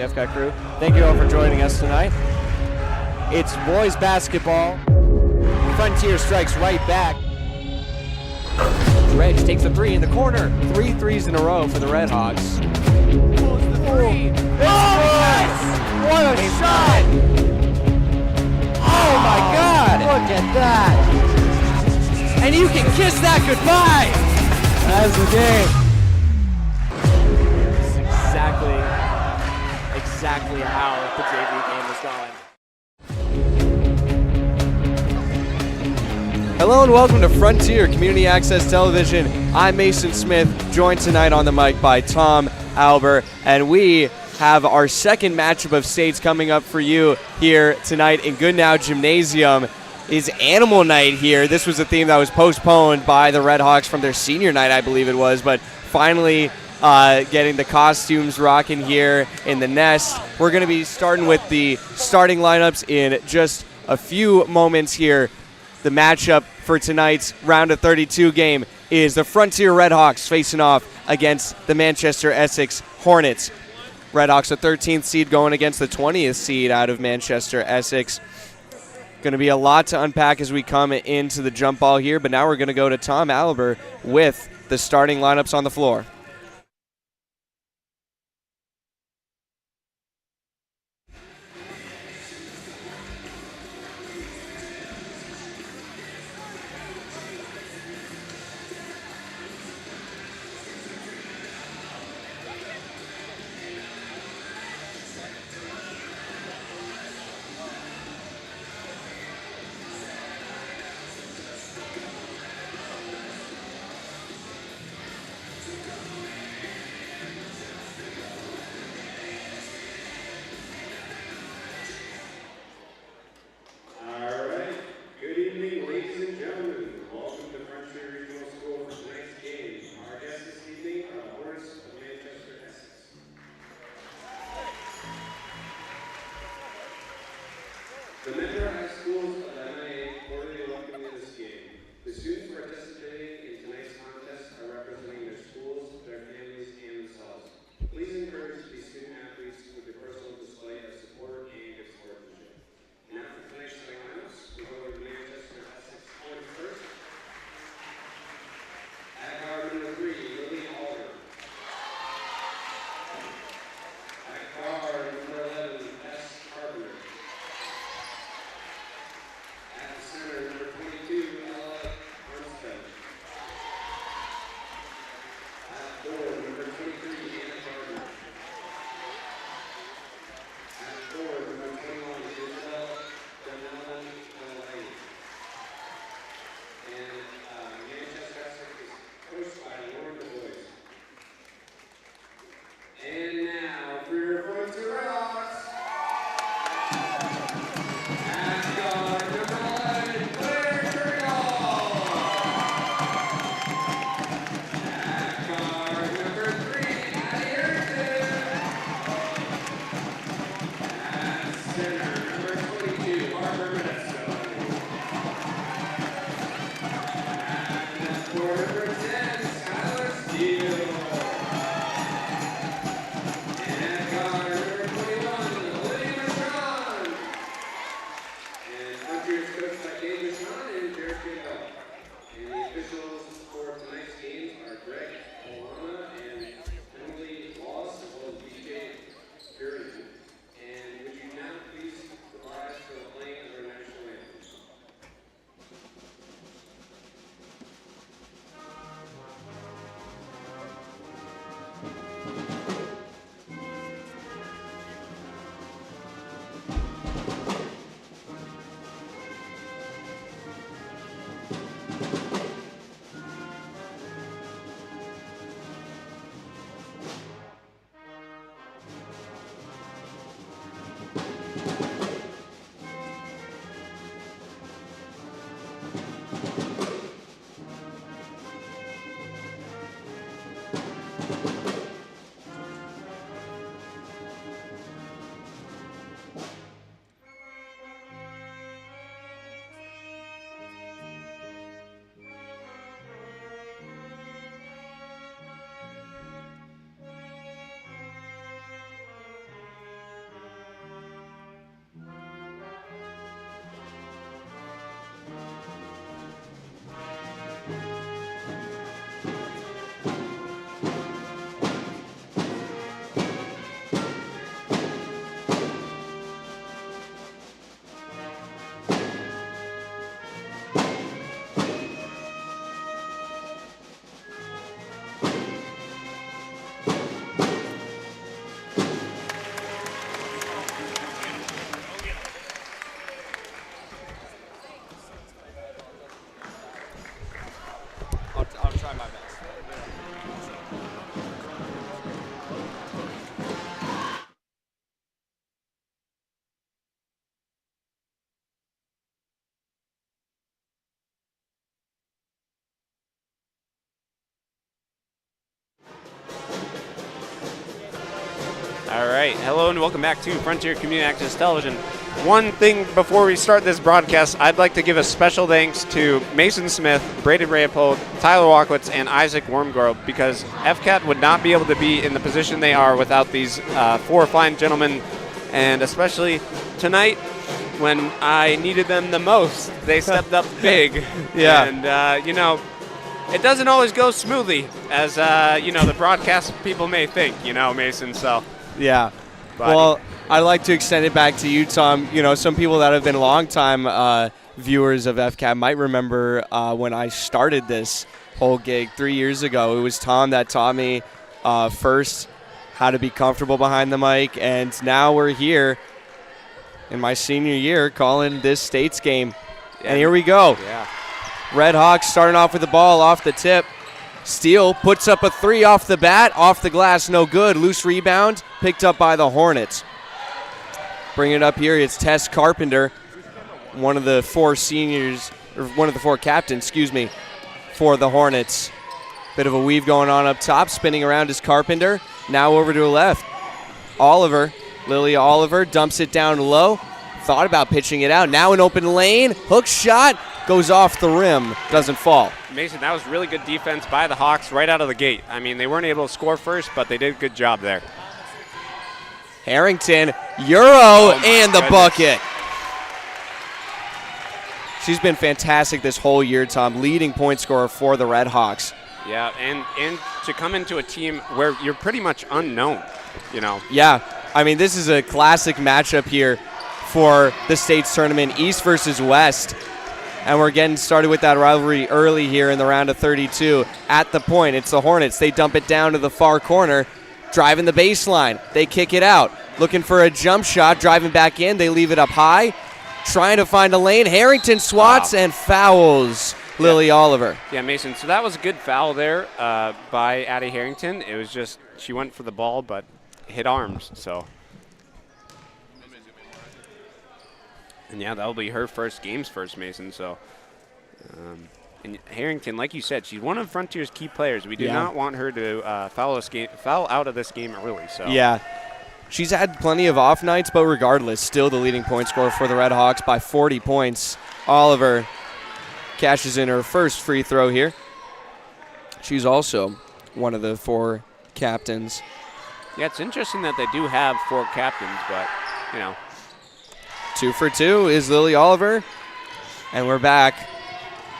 the FCOT crew. Thank you all for joining us tonight. It's boys basketball. Frontier strikes right back. Dredge takes a three in the corner. 3 threes in a row for the Redhawks. Pulls the three. Yes! What a shot! Oh my God! Look at that! And you can kiss that goodbye! That's the game. This is exactly how the JV game is going. Hello and welcome to Frontier Community Access Television. I'm Mason Smith, joined tonight on the mic by Tom Albert, and we have our second matchup of states coming up for you here tonight in Goodnow Gymnasium. Is Animal Night here. This was a theme that was postponed by the Redhawks from their senior night, I believe it was, but finally getting the costumes rocking here in the nest. We're going to be starting with the starting lineups in just a few moments here. The matchup for tonight's round of 32 game is the Frontier Redhawks facing off against the Manchester Essex Hornets. Redhawks, a 13th seed, going against the 20th seed out of Manchester Essex. Going to be a lot to unpack as we come into the jump ball here, but now we're going to go to Tom Albert with the starting lineups on the floor. The member high schools of MIA cordially welcome you to this game. The students participating in tonight's contest are representing their schools, their families, and themselves. Please encourage these student athletes with a personal display of support and good sportsmanship. And now for tonight's starting lineups, we go over to Manchester Essex Hornets first. At guard number 3, Lily Alder. At guard number 11, S. Carpenter. At center, number 22, Ella Armstead. At forward, number 23, Anna Gardner. At forward, number 21, Isabel Donellan L.A. And Manchester Essex is coached by Lauren DuBois. And now, for your Frontier Redhawks. At guard number 11, Claire Turtle. At guard number 3, Addie Harrison. At center, number 22, Barbara Medesko. At court number 10, Skylar Steele. And at guard number 21, Olivia Michon. And Frontier is coached by Dave Michon and Derek Bell. And the officials for tonight's games are Greg Olana and Emily Wallace, as well as BJ Burrington. And would you now please provide us for the playing of our national anthem? try my best. All right, hello and welcome back to Frontier Community Access Television. One thing before we start this broadcast, I'd like to give a special thanks to Mason Smith, Braden Rapold, Tyler Walkwitz, and Isaac Wormgorl, because FCAT would not be able to be in the position they are without these four fine gentlemen, and especially tonight when I needed them the most, they stepped up big. Yeah. And, it doesn't always go smoothly, as, the broadcast people may think, Mason, so. Yeah. Buddy. Well, I'd like to extend it back to you, Tom. Some people that have been longtime viewers of FCAT might remember when I started this whole gig 3 years ago. It was Tom that taught me first how to be comfortable behind the mic, and now we're here in my senior year calling this States game. And here we go. Yeah. Red Hawks starting off with the ball off the tip. Steele puts up a three off the bat, off the glass, no good. Loose rebound, picked up by the Hornets. Bring it up here, it's Tess Carpenter, one of the four captains, for the Hornets. Bit of a weave going on up top, spinning around is Carpenter. Now over to the left. Lily Oliver dumps it down low. Thought about pitching it out. Now an open lane, hook shot, goes off the rim, doesn't fall. Mason, that was really good defense by the Hawks right out of the gate. I mean, they weren't able to score first, but they did a good job there. Harrington, and the bucket. She's been fantastic this whole year, Tom, leading point scorer for the Red Hawks. Yeah, and to come into a team where you're pretty much unknown, Yeah, I mean, this is a classic matchup here for the States tournament, East versus West. And we're getting started with that rivalry early here in the round of 32. At the point, it's the Hornets. They dump it down to the far corner, driving the baseline. They kick it out, looking for a jump shot, driving back in. They leave it up high, trying to find a lane. Harrington swats and fouls Lily Oliver. Yeah, Mason, so that was a good foul there by Addie Harrington. It was just she went for the ball but hit arms, so. And, yeah, that'll be her game's first, Mason. So, and Harrington, like you said, she's one of Frontier's key players. We do not want her to foul out of this game early. So. Yeah. She's had plenty of off nights, but regardless, still the leading point scorer for the Red Hawks by 40 points. Oliver cashes in her first free throw here. She's also one of the four captains. Yeah, it's interesting that they do have four captains, but, 2 for 2 is Lily Oliver. And we're back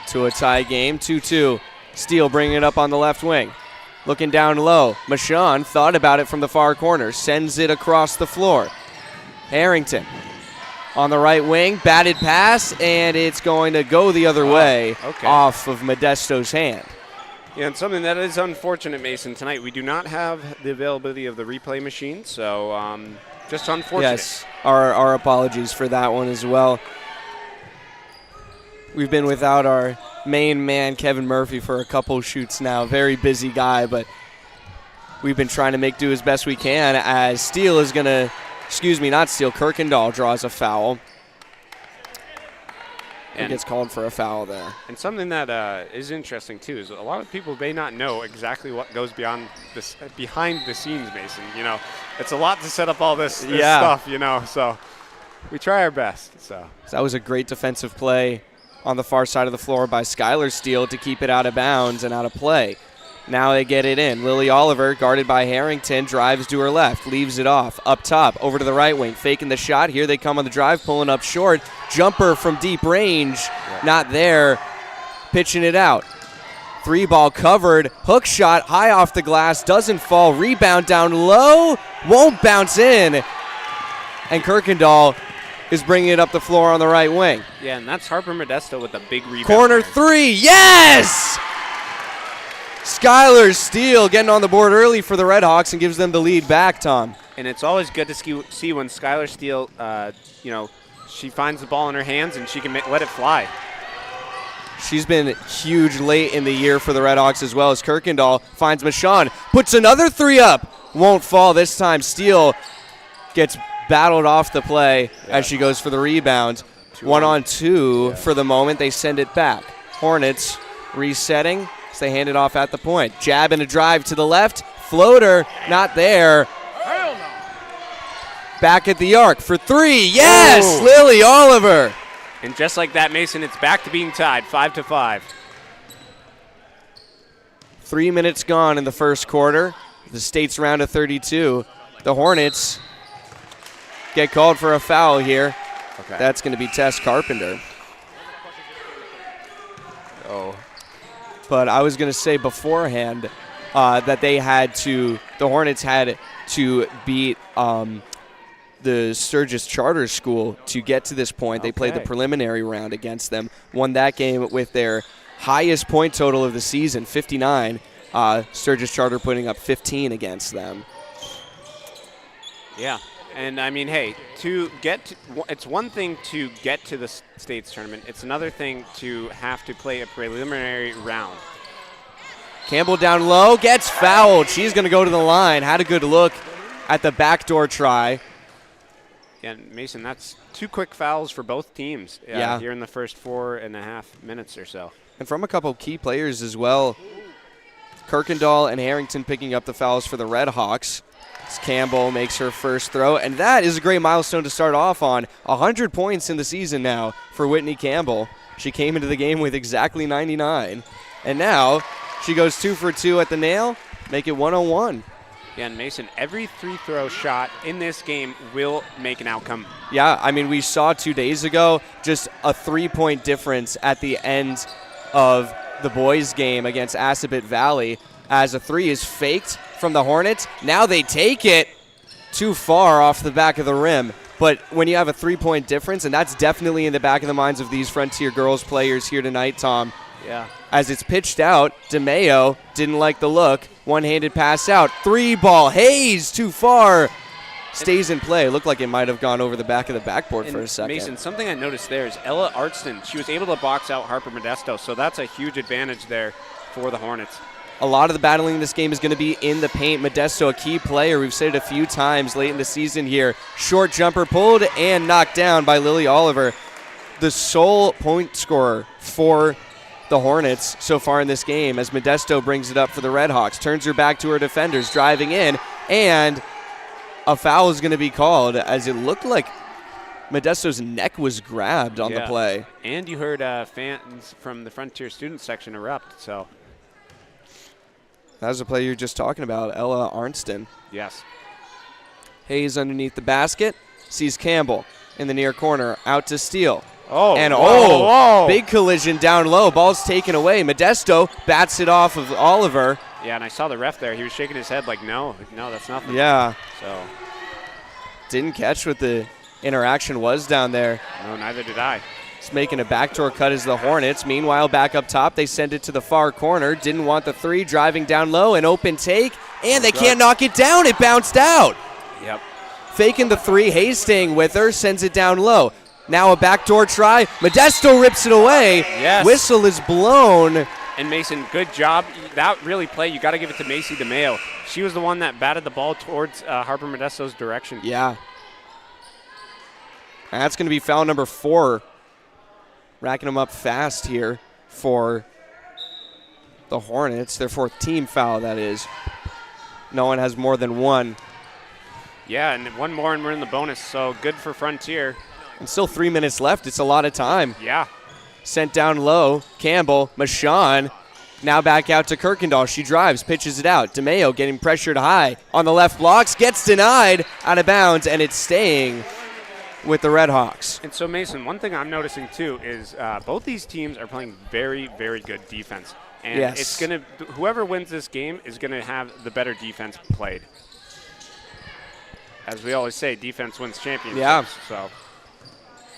to a tie game, 2-2. Steele bringing it up on the left wing. Looking down low. Michon thought about it from the far corner. Sends it across the floor. Harrington on the right wing. Batted pass, and it's going to go the other way off of Modesto's hand. Yeah, and something that is unfortunate, Mason, tonight we do not have the availability of the replay machine, so just unfortunate. Yes, our apologies for that one as well. We've been without our main man, Kevin Murphy, for a couple shoots now. Very busy guy, but we've been trying to make do as best we can as Steele is going to, Kirkendall draws a foul. And gets called for a foul there. And something that is interesting, too, is a lot of people may not know exactly what goes behind the scenes, Mason. It's a lot to set up all this stuff, so we try our best. So that was a great defensive play on the far side of the floor by Skylar Steele to keep it out of bounds and out of play. Now they get it in. Lily Oliver, guarded by Harrington, drives to her left, leaves it off. Up top, over to the right wing, faking the shot. Here they come on the drive, pulling up short. Jumper from deep range, not there. Pitching it out. 3-ball covered. Hook shot, high off the glass, doesn't fall. Rebound down low, won't bounce in. And Kirkendall is bringing it up the floor on the right wing. Yeah, and that's Harper Modesto with a big rebound. Corner three, yes! Skylar Steele getting on the board early for the Red Hawks and gives them the lead back, Tom. And it's always good to see when Skylar Steele, she finds the ball in her hands and she can let it fly. She's been huge late in the year for the Redhawks as well as Kirkendall finds Michon. Puts another 3 up. Won't fall this time. Steele gets battled off the play as she goes for the rebound. 1-on-2 for the moment. They send it back. Hornets resetting as they hand it off at the point. Jab and a drive to the left. Floater, not there. Back at the arc for 3. Yes, Ooh. Lily Oliver. And just like that, Mason, it's back to being tied, 5-5. 3 minutes gone in the first quarter. The state's round of 32. The Hornets get called for a foul here. Okay. That's going to be Tess Carpenter. Oh. But I was going to say beforehand that the Hornets had to beat the Sturgis Charter School to get to this point. They played the preliminary round against them, won that game with their highest point total of the season, 59. Sturgis Charter putting up 15 against them. Yeah. And I mean, hey, it's one thing to get to the states tournament. It's another thing to have to play a preliminary round. Campbell down low, gets fouled. She's going to go to the line. Had a good look at the backdoor try. Yeah, Mason, that's 2 quick fouls for both teams here in the first 4.5 minutes or so. And from a couple key players as well. Kirkendall and Harrington picking up the fouls for the Red Hawks. As Campbell makes her first throw, and that is a great milestone to start off on. 100 points in the season now for Whitney Campbell. She came into the game with exactly 99. And now she goes 2 for 2 at the nail, make it 101. Yeah, and Mason, every free throw shot in this game will make an outcome. Yeah, I mean, we saw 2 days ago just a 3-point difference at the end of the boys' game against Assabet Valley as a 3 is faked from the Hornets. Now they take it too far off the back of the rim. But when you have a 3-point difference, and that's definitely in the back of the minds of these Frontier girls players here tonight, Tom. Yeah. As it's pitched out, DeMayo didn't like the look. One-handed pass out. 3 ball. Hayes too far. Stays in play. Looked like it might have gone over the back of the backboard for a second. Mason, something I noticed there is Ella Artston. She was able to box out Harper Modesto, so that's a huge advantage there for the Hornets. A lot of the battling in this game is going to be in the paint. Modesto, a key player. We've said it a few times late in the season here. Short jumper pulled and knocked down by Lily Oliver. The sole point scorer for the Hornets so far in this game as Modesto brings it up for the Redhawks. Turns her back to her defenders, driving in, and a foul is going to be called as it looked like Modesto's neck was grabbed on the play. And you heard fans from the Frontier student section erupt, so. That was the play you were just talking about, Ella Arnston. Yes. Hayes underneath the basket, sees Campbell in the near corner, out to Steele. Oh, and whoa. Big collision down low. Ball's taken away. Modesto bats it off of Oliver. Yeah, and I saw the ref there. He was shaking his head like, no, that's nothing. Yeah. So. Didn't catch what the interaction was down there. No, neither did I. It's making a backdoor cut as the Hornets. Meanwhile, back up top, they send it to the far corner. Didn't want the 3, driving down low, an open take, and they can't knock it down. It bounced out. Yep. Faking the 3, Hayes staying with her, sends it down low. Now a backdoor try. Modesto rips it away. Yes. Whistle is blown. And Mason, good job. That really play, you got to give it to Macy DeMayo. She was the one that batted the ball towards Harper Modesto's direction. Yeah. And that's going to be foul number 4. Racking them up fast here for the Hornets. Their 4th team foul, that is. No one has more than 1. Yeah, and 1 more and we're in the bonus, so good for Frontier. And still 3 minutes left. It's a lot of time. Yeah. Sent down low. Campbell, Michon, now back out to Kirkendall. She drives, pitches it out. DeMayo getting pressured high on the left blocks, gets denied, out of bounds, and it's staying with the Redhawks. And so, Mason, one thing I'm noticing, too, is both these teams are playing very, very good defense. And it's going to, whoever wins this game is going to have the better defense played. As we always say, defense wins championships. Yeah. So.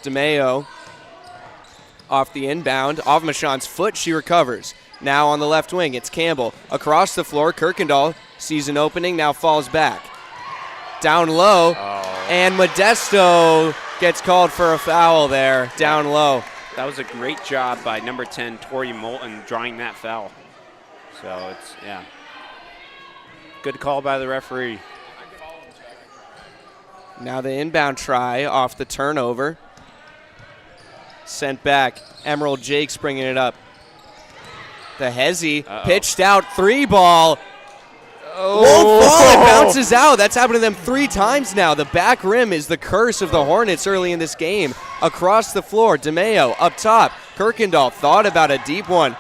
DeMayo off the inbound, off Michon's foot, she recovers. Now on the left wing, it's Campbell. Across the floor, Kirkendall sees an opening, now falls back. Down low, and Modesto gets called for a foul there, down low. That was a great job by number 10, Tori Moulton, drawing that foul. So it's, yeah. Good call by the referee. Now the inbound try off the turnover. Sent back. Emerald Jakes bringing it up. The Hezzy pitched out 3-ball. Won't fall. It bounces out. That's happened to them 3 times now. The back rim is the curse of the Hornets early in this game. Across the floor, DeMeo up top. Kirkendall thought about a deep one.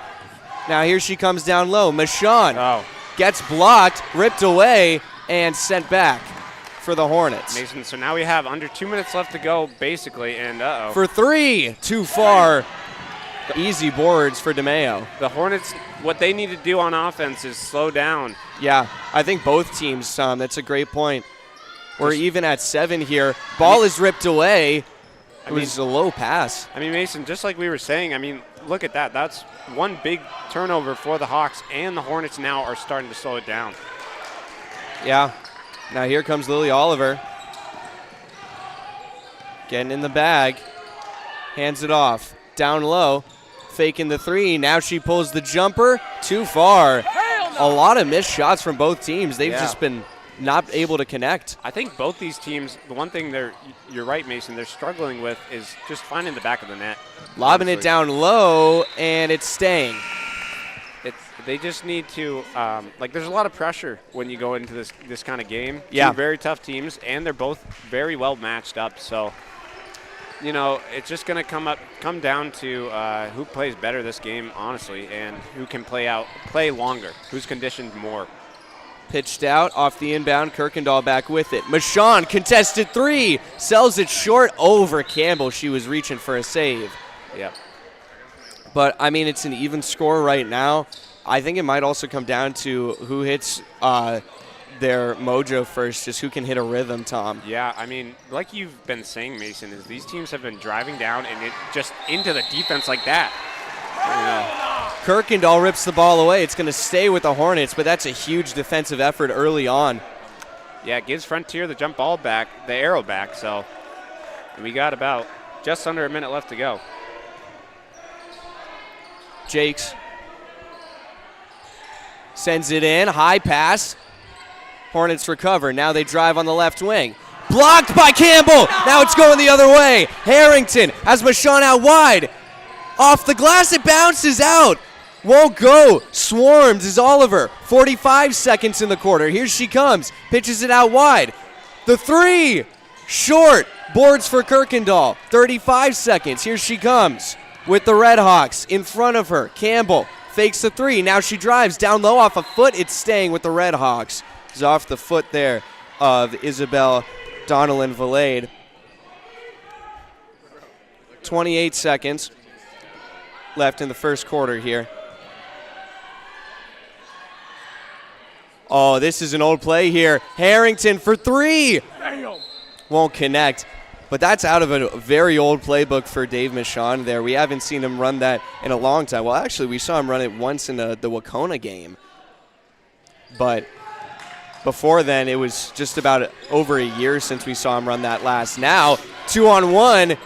Now here she comes down low. Michon gets blocked, ripped away, and sent back for the Hornets. Mason, so now we have under 2 minutes left to go, basically, and For 3, too far. Easy boards for DeMeo. The Hornets, what they need to do on offense is slow down. Yeah, I think both teams, Tom. That's a great point. We're even at 7 here. Ball is ripped away. It was a low pass. I mean, Mason, just like we were saying, I mean, look at that. That's one big turnover for the Hawks, and the Hornets now are starting to slow it down. Yeah. Now here comes Lily Oliver. Getting in the bag. Hands it off. Down low. Faking the 3. Now she pulls the jumper. Too far. A lot of missed shots from both teams. They've just been not able to connect. I think both these teams, the one thing you're right, Mason, they're struggling with is just finding the back of the net. Lobbing it down low, and it's staying. They just need to, there's a lot of pressure when you go into this kind of game. Yeah. 2 very tough teams, and they're both very well matched up. So, it's just going to come down to who plays better this game, honestly, and who can play longer, who's conditioned more. Pitched out off the inbound. Kirkendall back with it. Michon, contested 3. Sells it short over Campbell. She was reaching for a save. Yeah. But, I mean, it's an even score right now. I think it might also come down to who hits their mojo first, just who can hit a rhythm, Tom. Yeah, I mean, like you've been saying, Mason, is these teams have been driving down and it just into the defense like that. Kirkendall rips the ball away. It's going to stay with the Hornets, but that's a huge defensive effort early on. Yeah, it gives Frontier the jump ball back, the arrow back, so we got about just under a minute left to go. Jakes sends it in. High pass. Hornets recover. Now they drive on the left wing. Blocked by Campbell. Now it's going the other way. Harrington has Michon out wide. Off the glass, it bounces out. Won't go. Swarmed is Oliver. 45 seconds in the quarter. Here she comes. Pitches it out wide. The 3. Short. Boards for Kirkendall. 35 seconds. Here she comes with the Red Hawks in front of her. Campbell fakes the 3. Now she drives down low off a foot. It's staying with the Red Hawks. It's off the foot there of Isabel Donnellan-Valade. 28 seconds left in the first quarter here. Oh, this is an old play here. Harrington for 3. Won't connect. But that's out of a very old playbook for Dave Michon there. We haven't seen him run that in a long time. Well, actually, we saw him run it once in the Wacona game. But before then, it was just about over a year since we saw him run that last. Now, 2-on-1.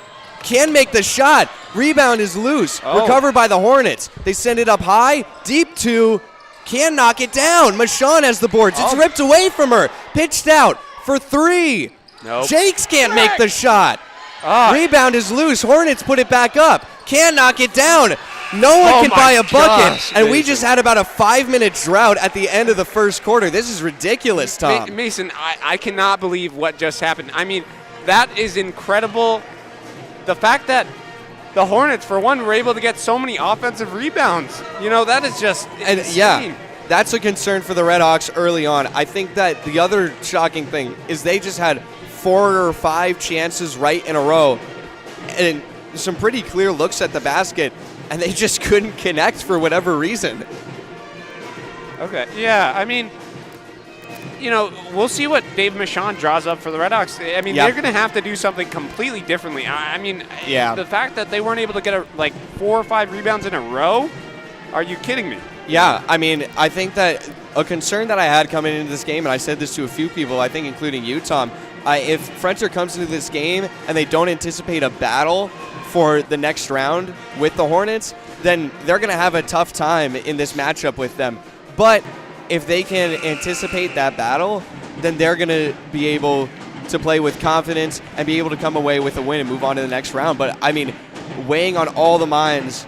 Can make the shot. Rebound is loose. Recovered by the Hornets. They send it up high. Deep 2. Can knock it down. Michon has the boards. It's ripped away from her. Pitched out for 3. Nope. Jakes can't make the shot. Rebound is loose. Hornets put it back up. Can knock it down. No one can buy a bucket. And we just had about a 5-minute drought at the end of the first quarter. This is ridiculous, Tom. Mason, I cannot believe what just happened. I mean, that is incredible. The fact that the Hornets, for one, were able to get so many offensive rebounds. That is just insane. Yeah, that's a concern for the Red Hawks early on. I think that the other shocking thing is they just had 4 or 5 chances right in a row and some pretty clear looks at the basket, and they just couldn't connect for whatever reason. Okay, yeah, I mean, we'll see what Dave Michon draws up for the Red Hawks. I mean, they're going to have to do something completely differently. I mean, the fact that they weren't able to get 4 or 5 rebounds in a row, are you kidding me? Yeah, I mean, I think that a concern that I had coming into this game, and I said this to a few people, I think including you, Tom, If Frontier comes into this game and they don't anticipate a battle for the next round with the Hornets, then they're going to have a tough time in this matchup with them. But if they can anticipate that battle, then they're going to be able to play with confidence and be able to come away with a win and move on to the next round. But, I mean, weighing on all the minds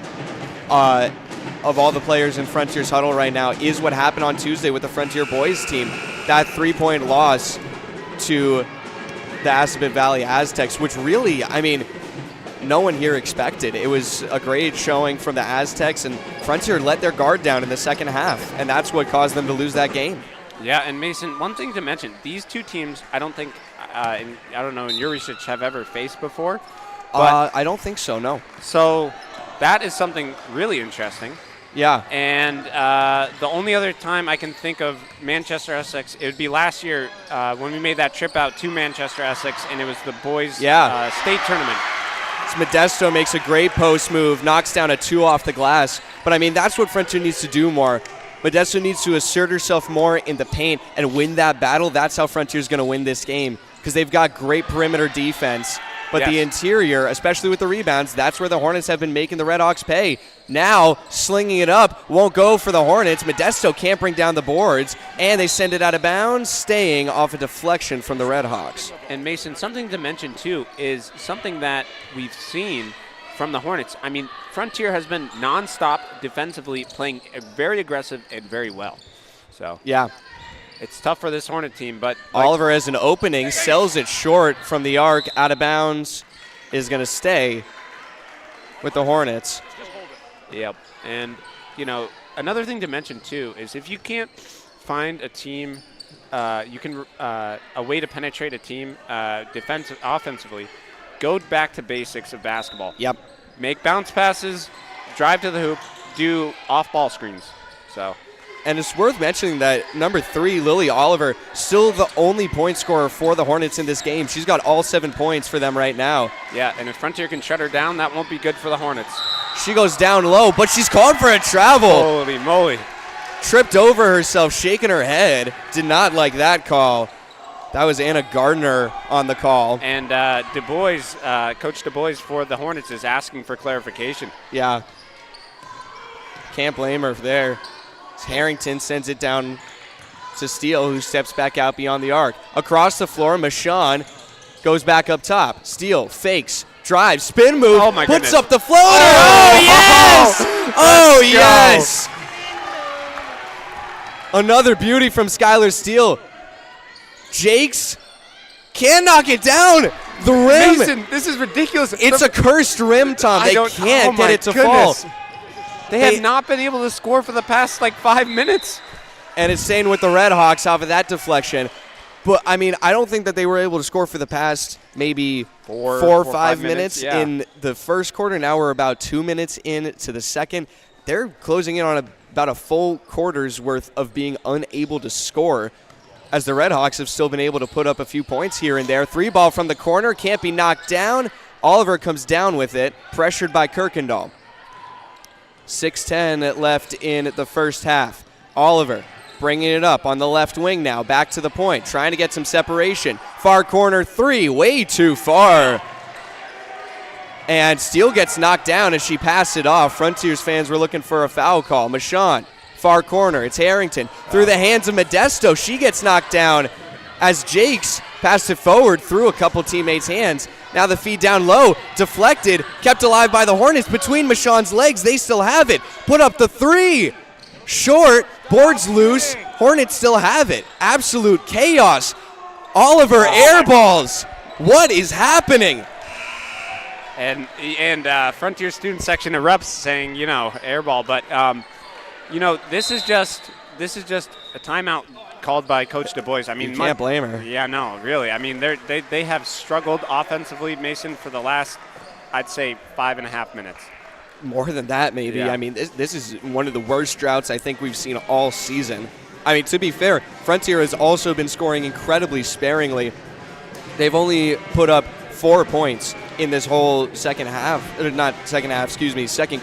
of all the players in Frontier's huddle right now is what happened on Tuesday with the Frontier boys team. That 3-point loss to the Assabet Valley Aztecs, which really, I mean, no one here expected. It was a great showing from the Aztecs, and Frontier let their guard down in the second half, and that's what caused them to lose that game. Yeah, and Mason, one thing to mention, these two teams, I don't think, I don't know, in your research, have ever faced before. But I don't think so, no. So that is something really interesting. Yeah. And the only other time I can think of Manchester Essex, it would be last year when we made that trip out to Manchester Essex, and it was the boys' state tournament. Modesto makes a great post move, knocks down a 2 off the glass. But, I mean, that's what Frontier needs to do more. Modesto needs to assert herself more in the paint and win that battle. That's how Frontier's going to win this game, because they've got great perimeter defense. But the interior, especially with the rebounds, that's where the Hornets have been making the Redhawks pay. Now, slinging it up won't go for the Hornets. Modesto can't bring down the boards, and they send it out of bounds, staying off a deflection from the Redhawks. And Mason, something to mention, too, is something that we've seen from the Hornets. I mean, Frontier has been nonstop defensively, playing very aggressive and very well. So yeah. It's tough for this Hornet team, but Oliver has an opening, sells it short from the arc, out of bounds, is going to stay with the Hornets. Yep. And, you know, another thing to mention, too, is if you can't find a team, a way to penetrate a team offensively, go back to basics of basketball. Yep. Make bounce passes, drive to the hoop, do off-ball screens. So. And it's worth mentioning that number 3, Lily Oliver, still the only point scorer for the Hornets in this game. She's got all 7 points for them right now. Yeah, and if Frontier can shut her down, that won't be good for the Hornets. She goes down low, but she's called for a travel. Holy moly. Tripped over herself, shaking her head. Did not like that call. That was Anna Gardner on the call. And Du Bois, Coach Du Bois for the Hornets is asking for clarification. Yeah. Can't blame her there. Harrington sends it down to Steele, who steps back out beyond the arc. Across the floor, Michon goes back up top. Steele fakes, drives, spin move, oh my puts goodness. up the floater. Oh, yes! Oh, yes! Another beauty from Skylar Steele. Jakes can't knock it down. The rim. Mason, this is ridiculous. It's a cursed rim, Tom. They can't get it to fall. They have not been able to score for the past, 5 minutes. And it's staying with the Redhawks off of that deflection. But, I mean, I don't think that they were able to score for the past maybe four or 5 minutes in the first quarter. Now we're about 2 minutes into the second. They're closing in on about a full quarter's worth of being unable to score, as the Redhawks have still been able to put up a few points here and there. 3 ball from the corner, can't be knocked down. Oliver comes down with it, pressured by Kirkendall. 6:10 left in the first half. Oliver bringing it up on the left wing now, back to the point, trying to get some separation. Far corner 3, way too far. And Steele gets knocked down as she passed it off. Frontiers fans were looking for a foul call. Michon, far corner, it's Harrington. Through the hands of Modesto, she gets knocked down as Jakes passed it forward through a couple teammates' hands. Now the feed down low, deflected, kept alive by the Hornets. Between Michon's legs, they still have it. Put up the 3. Short, boards loose, Hornets still have it. Absolute chaos. Oliver airballs. What is happening? And Frontier student section erupts saying, airball. But, this is just a timeout called by Coach Du Bois. I mean, you can't blame her. Yeah, no, really. I mean, they have struggled offensively, Mason, for the last, I'd say, 5.5 minutes. More than that, maybe. Yeah. I mean, this is one of the worst droughts I think we've seen all season. I mean, to be fair, Frontier has also been scoring incredibly sparingly. They've only put up 4 points in this whole second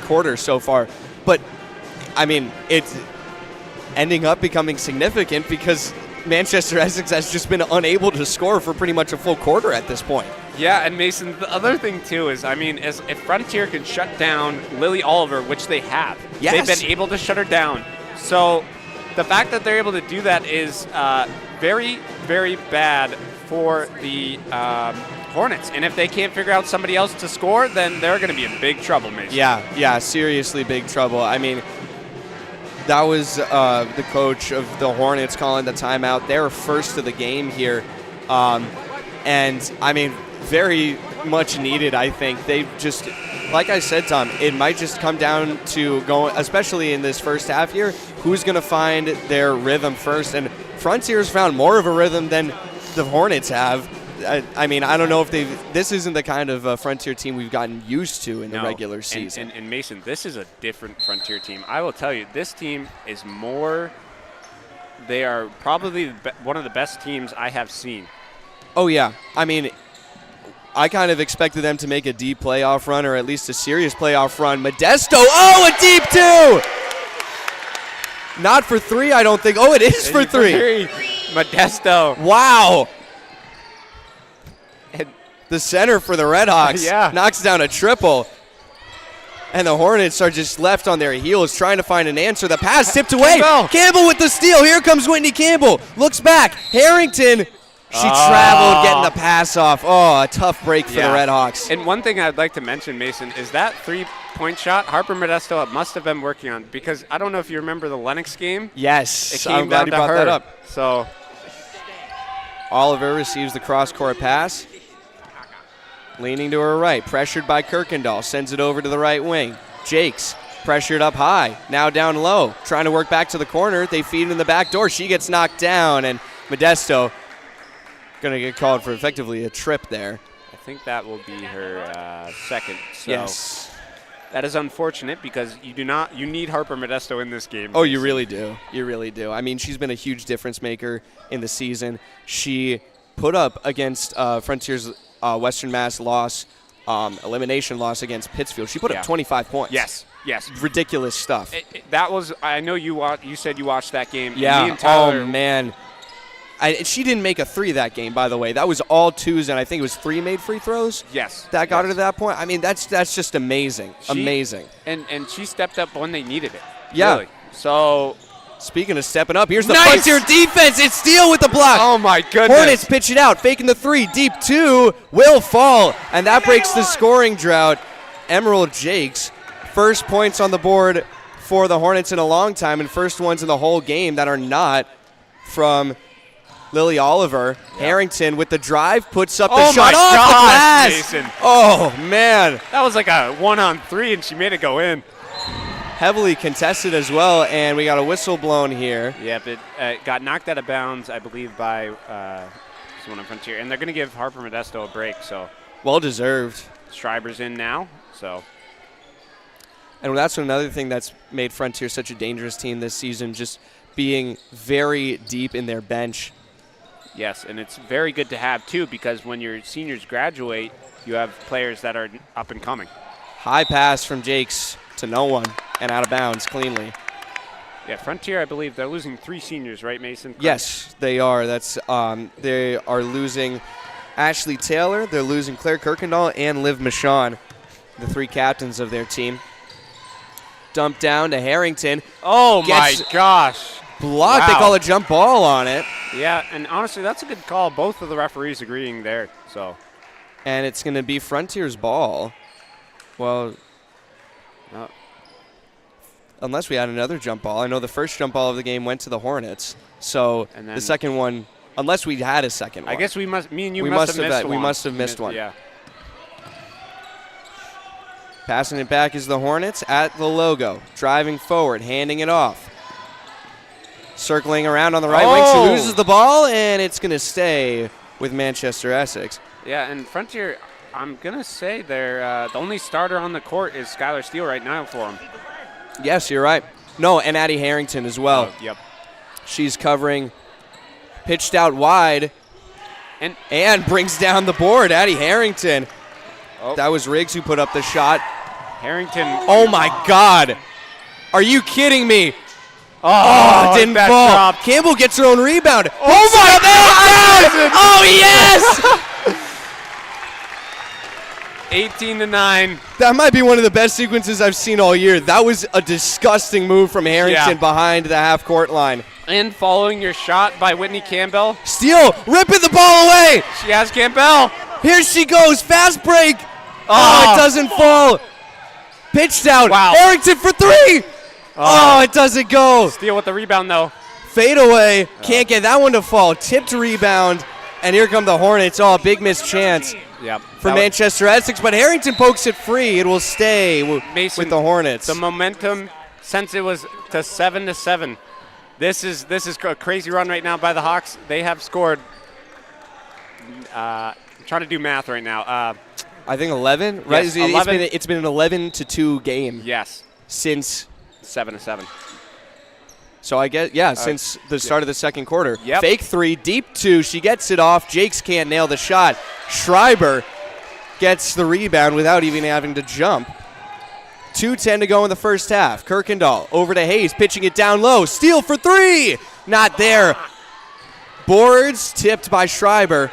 quarter so far. But, I mean, it's ending up becoming significant because Manchester Essex has just been unable to score for pretty much a full quarter at this point. Yeah, and Mason, the other thing too is, I mean, if Frontier can shut down Lily Oliver, which they have, Yes. they've been able to shut her down. So the fact that they're able to do that is very, very bad for the Hornets. And if they can't figure out somebody else to score, then they're going to be in big trouble, Mason. Yeah, seriously big trouble. I mean, that was the coach of the Hornets calling the timeout. They were first of the game here. And, I mean, very much needed, I think. They just, like I said, Tom, it might just come down to going, especially in this first half here, who's going to find their rhythm first. And Frontier's found more of a rhythm than the Hornets have. I mean, I don't know if this isn't the kind of Frontier team we've gotten used to in the regular season. And Mason, this is a different Frontier team. I will tell you, this team is more, they are probably one of the best teams I have seen. Oh, yeah. I mean, I kind of expected them to make a deep playoff run, or at least a serious playoff run. Modesto, a deep two! Not for three, I don't think. Oh, it is for three. Modesto. Wow. The center for the Redhawks knocks down a triple. And the Hornets are just left on their heels trying to find an answer. The pass tipped away. Campbell with the steal. Here comes Whitney Campbell. Looks back. Harrington. She traveled getting the pass off. Oh, a tough break for the Redhawks. And one thing I'd like to mention, Mason, is that three-point shot Harper Modesto must have been working on, because I don't know if you remember the Lennox game. Yes. It came I'm glad down you to brought her. that up. So Oliver receives the cross-court pass. Leaning to her right, pressured by Kirkendall, sends it over to the right wing. Jakes pressured up high, now down low, trying to work back to the corner. They feed in the back door. She gets knocked down, and Modesto going to get called for effectively a trip there. I think that will be her second. So yes. That is unfortunate, because you need Harper Modesto in this game. Oh, you really do. You really do. I mean, she's been a huge difference maker in the season. She put up against Frontier's Western Mass loss, elimination loss against Pittsfield. She put up 25 points. Yes. Ridiculous stuff. That was, I know you said you watched that game. Yeah. Me and Tyler, oh, man. She didn't make a three that game, by the way. That was all twos, and I think it was 3 made free throws. Yes. That got her to that point. I mean, that's just amazing. Amazing. And she stepped up when they needed it. Yeah. Really. So, speaking of stepping up, here's the Nice! Frontier defense. It's Steele with the block. oh my goodness. Hornets pitch it out, faking the three. Deep two will fall, and that breaks the scoring drought. Emerald Jakes, first points on the board for the Hornets in a long time, and first ones in the whole game that are not from Lily Oliver. Harrington with the drive, puts up the Oh shot my off the gosh, glass. Mason. Oh, man. That was like a 1-on-3, and she made it go in. Heavily contested as well, and we got a whistle blown here. Yep, it got knocked out of bounds, I believe, by someone on Frontier. And they're going to give Harper Modesto a break, so. Well deserved. Schreiber's in now, so. And that's another thing that's made Frontier such a dangerous team this season, just being very deep in their bench. Yes, and it's very good to have, too, because when your seniors graduate, you have players that are up and coming. High pass from Jakes to no one and out of bounds cleanly. Yeah, Frontier, I believe, they're losing 3 seniors, right, Mason? Yes, they are. They are losing Ashley Taylor, they're losing Claire Kirkendall, and Liv Michon, the 3 captains of their team. Dumped down to Harrington. Oh, my gosh. Blocked. Wow. They call a jump ball on it. Yeah, and honestly, that's a good call. Both of the referees agreeing there. So, and it's going to be Frontier's ball. Well, unless we had another jump ball. I know the first jump ball of the game went to the Hornets. So and then the second one, unless we had a second one. I guess me and you must have missed one. We must have missed one. Yeah. Passing it back is the Hornets at the logo. Driving forward, handing it off. Circling around on the right wing. She loses the ball, and it's going to stay with Manchester Essex. Yeah, and Frontier, I'm going to say they're the only starter on the court is Skylar Steele right now for them. Yes, you're right. No, and Addie Harrington as well. Oh, yep. She's covering, pitched out wide, and brings down the board. Addie Harrington. Oh. That was Riggs who put up the shot. Harrington. Oh, my God. Are you kidding me? Oh, it didn't that fall. dropped. Campbell gets her own rebound. Oh my God! Oh, yes! 18-9. That might be one of the best sequences I've seen all year. That was a disgusting move from Harrington Yeah. behind the half-court line. And following your shot by Whitney Campbell. Steele, ripping the ball away. She has Campbell. Here she goes, fast break. Oh, it doesn't fall. Pitch down. Wow. Harrington for three. Oh, it doesn't go. Steele with the rebound, though. Fade away. Can't get that one to fall. Tipped rebound. And here come the Hornets. Oh, big missed chance Yep. for Manchester Essex. But Harrington pokes it free. It will stay Mason, with the Hornets. The momentum since it was to 7-7. This is a crazy run right now by the Hawks. They have scored. I'm trying to do math right now. I think 11, right? Yes, 11. It's been an 11-2 game Yes, since. 7-7. So I guess, since the start of the second quarter. Yep. Fake three, deep two. She gets it off. Jakes can't nail the shot. Schreiber gets the rebound without even having to jump. 2:10 to go in the first half. Kirkendall over to Hayes, pitching it down low. Steal for three. Not there. Boards tipped by Schreiber.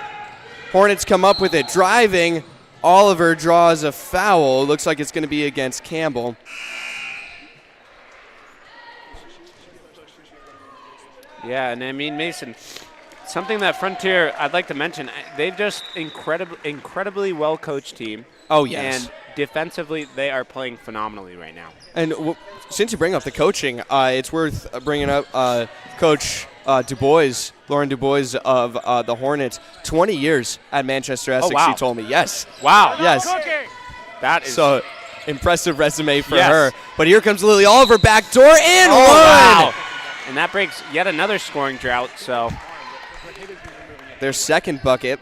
Hornets come up with it. Driving. Oliver draws a foul. Looks like it's going to be against Campbell. Yeah, and I mean, Mason, something that Frontier, I'd like to mention, they've just incredibly well-coached team. Oh, yes. And defensively, they are playing phenomenally right now. And since you bring up the coaching, it's worth bringing up Coach Dubois, Lauren Dubois of the Hornets. 20 years at Manchester Essex, wow. she told me. Yes. Wow. Yes. That is So, impressive resume for Yes. her. But here comes Lily Oliver, back door, and one. wow. And that breaks yet another scoring drought, so. Their second bucket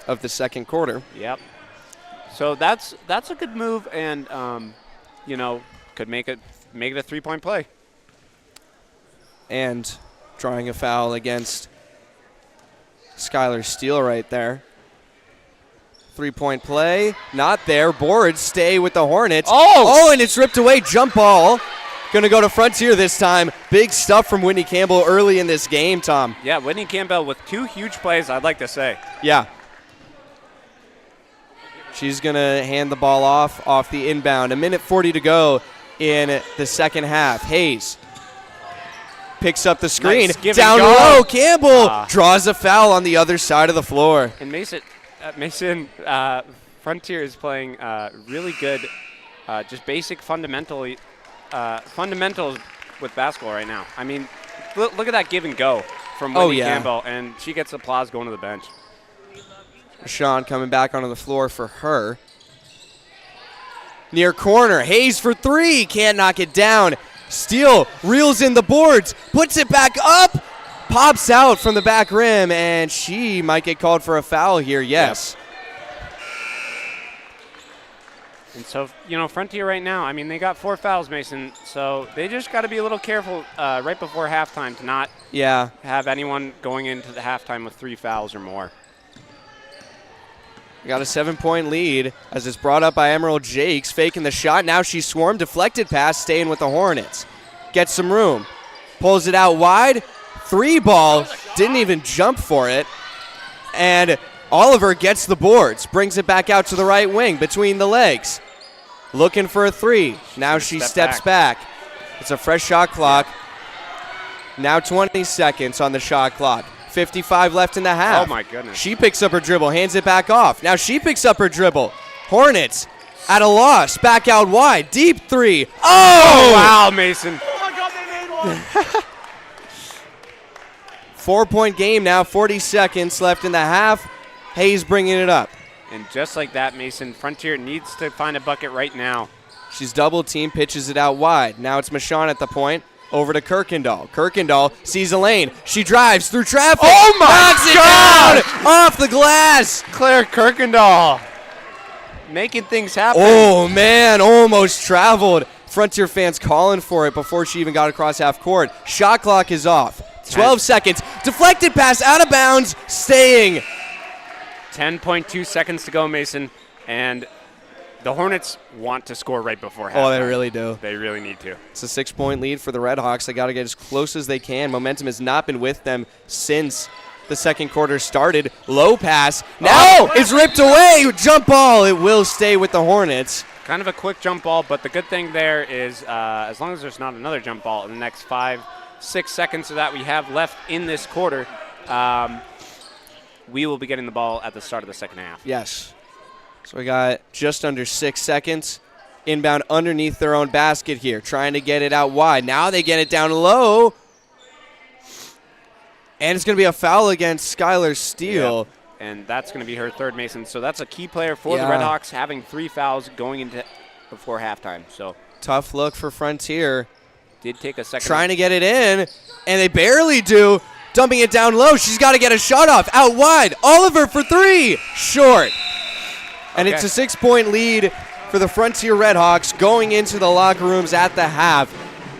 of the second quarter. Yep. So that's a good move, and could make it a 3-point play. And drawing a foul against Skylar Steele right there. 3-point play, not there. Boards stay with the Hornets. Oh, and it's ripped away. Jump ball. Going to go to Frontier this time. Big stuff from Whitney Campbell early in this game, Tom. Yeah, Whitney Campbell with 2 huge plays, I'd like to say. Yeah. She's going to hand the ball off the inbound. 1:40 to go in the second half. Hayes picks up the screen. Nice give Down and go. low, Campbell draws a foul on the other side of the floor. And Mason, Frontier is playing really good, just basic fundamentals with basketball right now. I mean, look at that give and go from Whitney Campbell, and she gets applause going to the bench. Sean coming back onto the floor for her. Near corner, Hayes for three, can't knock it down. Steele reels in the boards, puts it back up, pops out from the back rim, and she might get called for a foul here, yes. Yep. And so, Frontier right now, I mean, they got 4 fouls, Mason, so they just got to be a little careful right before halftime to not have anyone going into the halftime with 3 fouls or more. We got a 7-point lead as it's brought up by Emerald Jakes, faking the shot. Now she's swarmed, deflected pass, staying with the Hornets. Gets some room, pulls it out wide. 3 ball, didn't even jump for it. And Oliver gets the boards, brings it back out to the right wing between the legs. Looking for a 3. Now she steps back. It's a fresh shot clock. Now 20 seconds on the shot clock. 55 left in the half. Oh, my goodness. She picks up her dribble, hands it back off. Now she picks up her dribble. Hornets at a loss, back out wide. Deep 3. Oh! Wow, Mason. 4-point game now, 40 seconds left in the half. Hayes bringing it up. And just like that, Mason, Frontier needs to find a bucket right now. She's double team, pitches it out wide. Now it's Michon at the point. Over to Kirkendall. Kirkendall sees a lane. She drives through traffic. Oh, my knocks God! it down off the glass. Claire Kirkendall making things happen. Oh, man, almost traveled. Frontier fans calling for it before she even got across half court. Shot clock is off. 12 seconds. Deflected pass out of bounds. Staying. 10.2 seconds to go, Mason. And the Hornets want to score right before halftime. Oh, they really do. They really need to. It's a 6-point lead for the Red Hawks. They got to get as close as they can. Momentum has not been with them since the second quarter started. Low pass. Now it's ripped away. Jump ball. It will stay with the Hornets. Kind of a quick jump ball, but the good thing there is as long as there's not another jump ball in the next 5-6 seconds that we have left in this quarter, we will be getting the ball at the start of the second half. Yes. So we got just under 6 seconds. Inbound underneath their own basket here, trying to get it out wide. Now they get it down low. And it's going to be a foul against Skylar Steele. Yeah. And that's going to be her third, Mason. So that's a key player for the Red Hawks, having 3 fouls going into before halftime. So tough look for Frontier. Did take a second. Trying to get it in, and they barely do. Dumping it down low. She's got to get a shot off. Out wide. Oliver for 3. Short. And it's a 6-point lead for the Frontier Red Hawks going into the locker rooms at the half.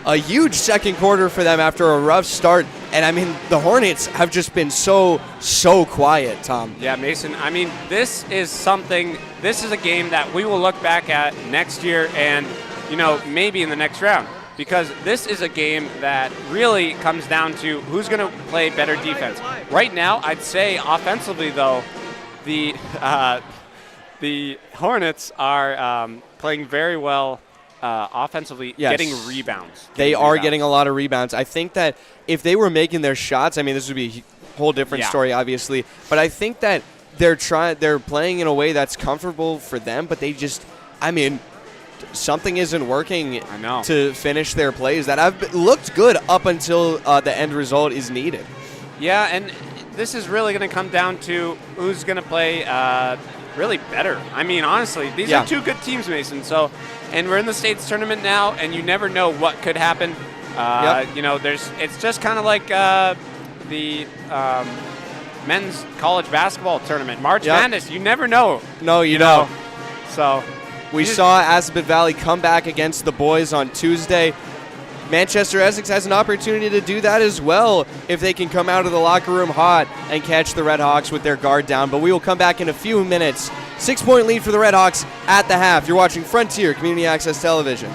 A huge second quarter for them after a rough start. And, I mean, the Hornets have just been so quiet, Tom. Yeah, Mason, I mean, this is a game that we will look back at next year and, maybe in the next round. Because this is a game that really comes down to who's going to play better defense. Right now, I'd say offensively, though, the Hornets are playing very well offensively, getting rebounds. They are getting a lot of rebounds. I think that if they were making their shots, I mean, this would be a whole different story, obviously. But I think that they're playing in a way that's comfortable for them, but they just, something isn't working to finish their plays that have looked good up until the end result is needed. Yeah, and this is really going to come down to who's going to play really better. I mean, honestly, these are 2 good teams, Mason. So, and we're in the States tournament now, and you never know what could happen. It's just kind of like the men's college basketball tournament, March Madness. You never know. No, you don't. So we saw Assabet Valley come back against the boys on Tuesday. Manchester Essex has an opportunity to do that as well if they can come out of the locker room hot and catch the Red Hawks with their guard down. But we will come back in a few minutes. 6-point lead for the Red Hawks at the half. You're watching Frontier Community Access Television.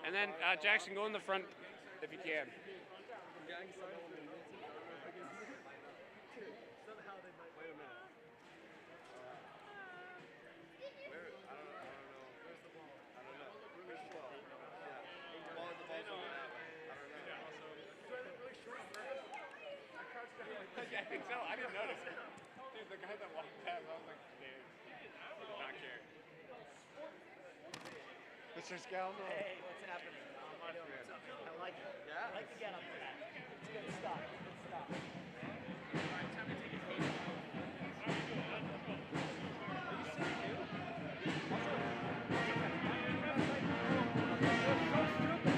And then Jackson, go in the front if you can. I think so. I didn't notice. Dude, the guy that walked past, I was like, dude, not care. Mr. Scal, no. Hey, what's happening? I like it. Yeah? I like to get up for that. It's good stuff. Good stuff. Are you sick, dude?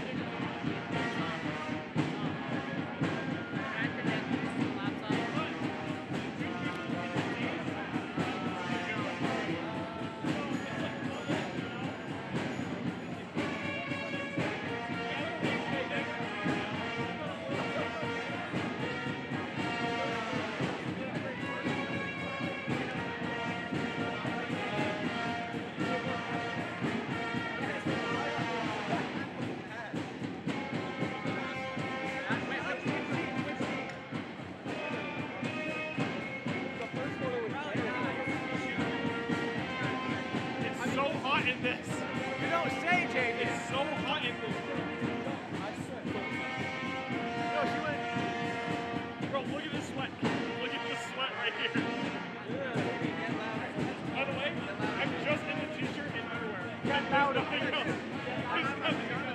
in this. You don't say, JJ. It's so hot in this room. No, she went. Bro, look at the sweat. Look at the sweat right here. By the way, I'm just in a t-shirt and underwear. Get out of here. There's nothing else.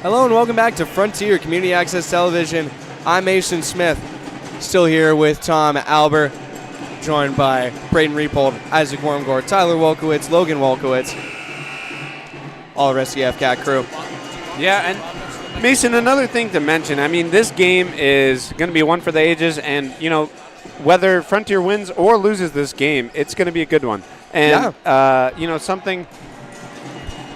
Hello and welcome back to Frontier Community Access Television. I'm Mason Smith, still here with Tom Albert, joined by Braden Repold, Isaac Wormgore, Tyler Wolkowitz, Logan Wolkowitz, all the rest of the FCAT crew. Yeah, and Mason, another thing to mention, I mean, this game is going to be one for the ages, and, you know, whether Frontier wins or loses this game, it's going to be a good one. And, you know, something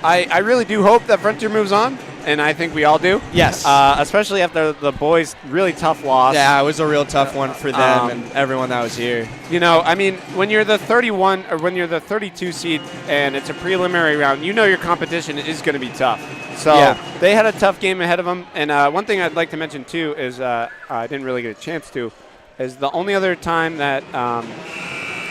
I really do hope that Frontier moves on, and I think we all do. Yes. Especially after the boys' really tough loss. Yeah, it was a real tough one for them and everyone that was here. You know, I mean, when you're the 31 or when you're the 32 seed and it's a preliminary round, you know your competition is going to be tough. So they had a tough game ahead of them. And one thing I'd like to mention, too, is I didn't really get a chance to, is the only other time that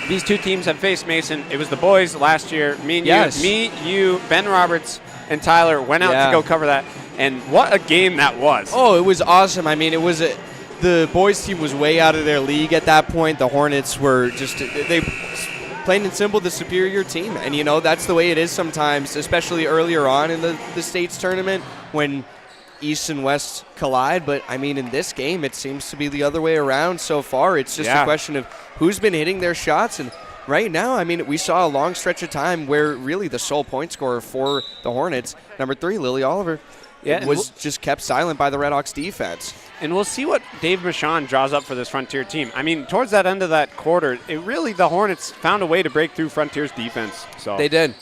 these two teams have faced Mason, it was the boys last year. Me and you, Ben Roberts, and Tyler went out to go cover that. And what a game that was. Oh, it was awesome. I mean, it was the boys team was way out of their league at that point. The Hornets were just plain and simple the superior team. And, you know, that's the way it is sometimes, especially earlier on in the states tournament when East and West collide. But, I mean, in this game, it seems to be the other way around so far. It's just a question of who's been hitting their shots. And right now, I mean, we saw a long stretch of time where really the sole point scorer for the Hornets, number 3, Lily Oliver, was just kept silent by the Redhawks defense. And we'll see what Dave Michon draws up for this Frontier team. I mean, towards that end of that quarter, the Hornets found a way to break through Frontier's defense. So they did.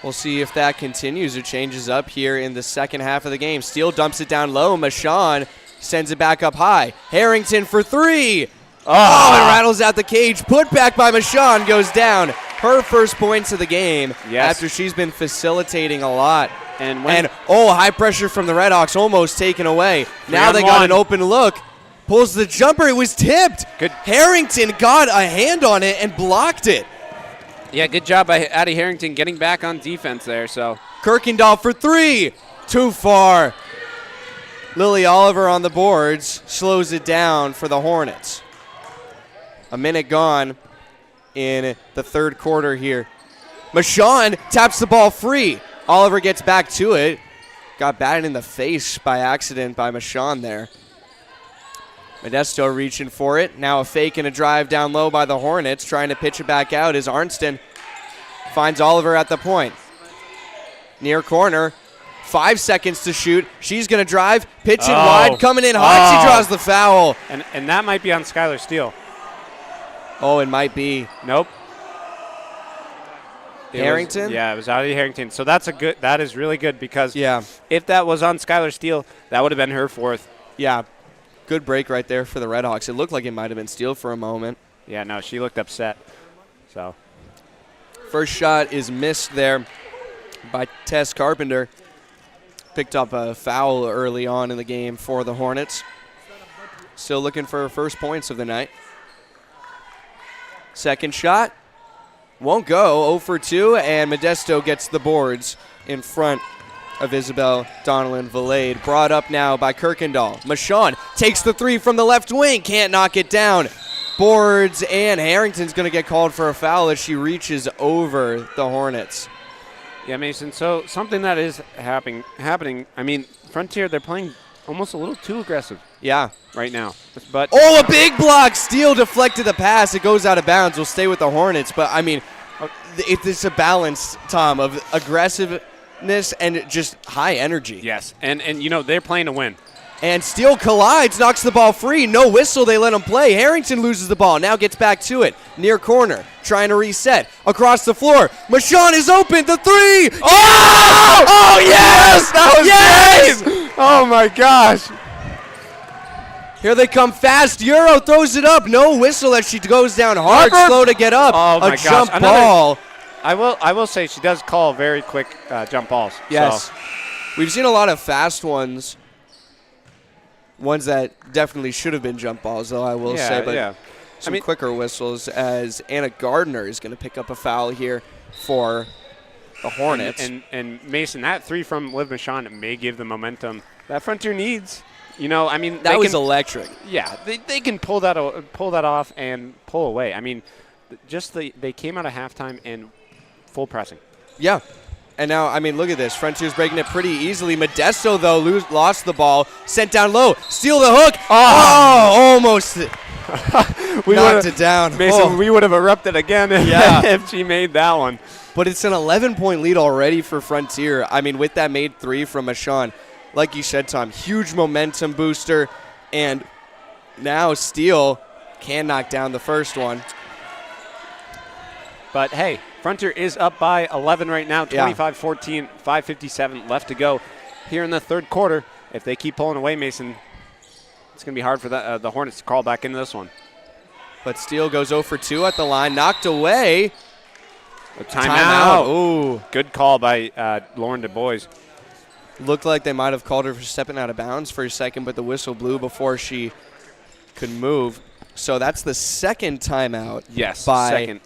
We'll see if that continues or changes up here in the second half of the game. Steele dumps it down low. Michon sends it back up high. Harrington for 3. Oh, it rattles out the cage. Put back by Michon goes down. Her first points of the game after she's been facilitating a lot. And high pressure from the Redhawks almost taken away. Now they got an open look. Pulls the jumper. It was tipped. Good. Harrington got a hand on it and blocked it. Yeah, good job by Addie Harrington getting back on defense there. So Kirkendall for 3. Too far. Lily Oliver on the boards slows it down for the Hornets. A minute gone in the third quarter here. Michon taps the ball free. Oliver gets back to it. Got batted in the face by accident by Michon there. Modesto reaching for it. Now a fake and a drive down low by the Hornets. Trying to pitch it back out as Arnston finds Oliver at the point. Near corner. 5 seconds to shoot. She's going to drive. Pitch it wide. Coming in hot. She draws the foul. And that might be on Skylar Steele. Oh, it might be. Nope. Harrington? It was Addie Harrington. So that is really good because if that was on Skylar Steele, that would have been her 4th. Yeah. Good break right there for the Redhawks. It looked like it might have been Steele for a moment. Yeah, no, she looked upset. So first shot is missed there by Tess Carpenter. Picked up a foul early on in the game for the Hornets. Still looking for her first points of the night. Second shot won't go. 0 for 2, and Modesto gets the boards in front of Isabel Donnellan-Valade. Brought up now by Kirkendall. Michon takes the 3 from the left wing. Can't knock it down. Boards, and Harrington's going to get called for a foul as she reaches over the Hornets. Yeah, Mason, so something that is happening, I mean, Frontier, they're playing almost a little too aggressive. Yeah. Right now. But a big block. Steele deflected the pass. It goes out of bounds. We'll stay with the Hornets. But, I mean, it's a balance, Tom, of aggressiveness and just high energy. Yes, and you know, they're playing to win. And Steele collides, knocks the ball free. No whistle, they let him play. Harrington loses the ball, now gets back to it. Near corner, trying to reset. Across the floor, Michon is open, the 3! Oh, yes! That was great! Oh, my gosh. Here they come fast. Euro throws it up. No whistle as she goes down hard, slow to get up. Oh, my gosh. Jump ball. I will say she does call very quick jump balls. Yes. So. We've seen a lot of fast ones. Ones that definitely should have been jump balls, though, I will say. But some quicker whistles as Anna Gardner is going to pick up a foul here for the Hornets. And Mason, that 3 from Liv Michon may give the momentum that Frontier needs. You know, I mean, that was electric. Yeah, they can pull that off and pull away. I mean, they came out of halftime and full pressing. Yeah. And now, I mean, look at this. Frontier's breaking it pretty easily. Modesto, though, lost the ball. Sent down low. Steal the hook. Almost knocked it down. Mason, we would have erupted again if she made that one. But it's an 11-point lead already for Frontier. I mean, with that made 3 from Michon. Like you said, Tom, huge momentum booster. And now Steele can knock down the first one. But, hey, Frontier is up by 11 right now, 25-14, 5:57 left to go. here in the third quarter. If they keep pulling away, Mason, it's going to be hard for the Hornets to crawl back into this one. But Steele goes 0 for 2 at the line, knocked away. A timeout. Ooh. Good call by Lauren Du Bois. Looked like they might have called her for stepping out of bounds for a second, but the whistle blew before she could move. So that's the second timeout by second.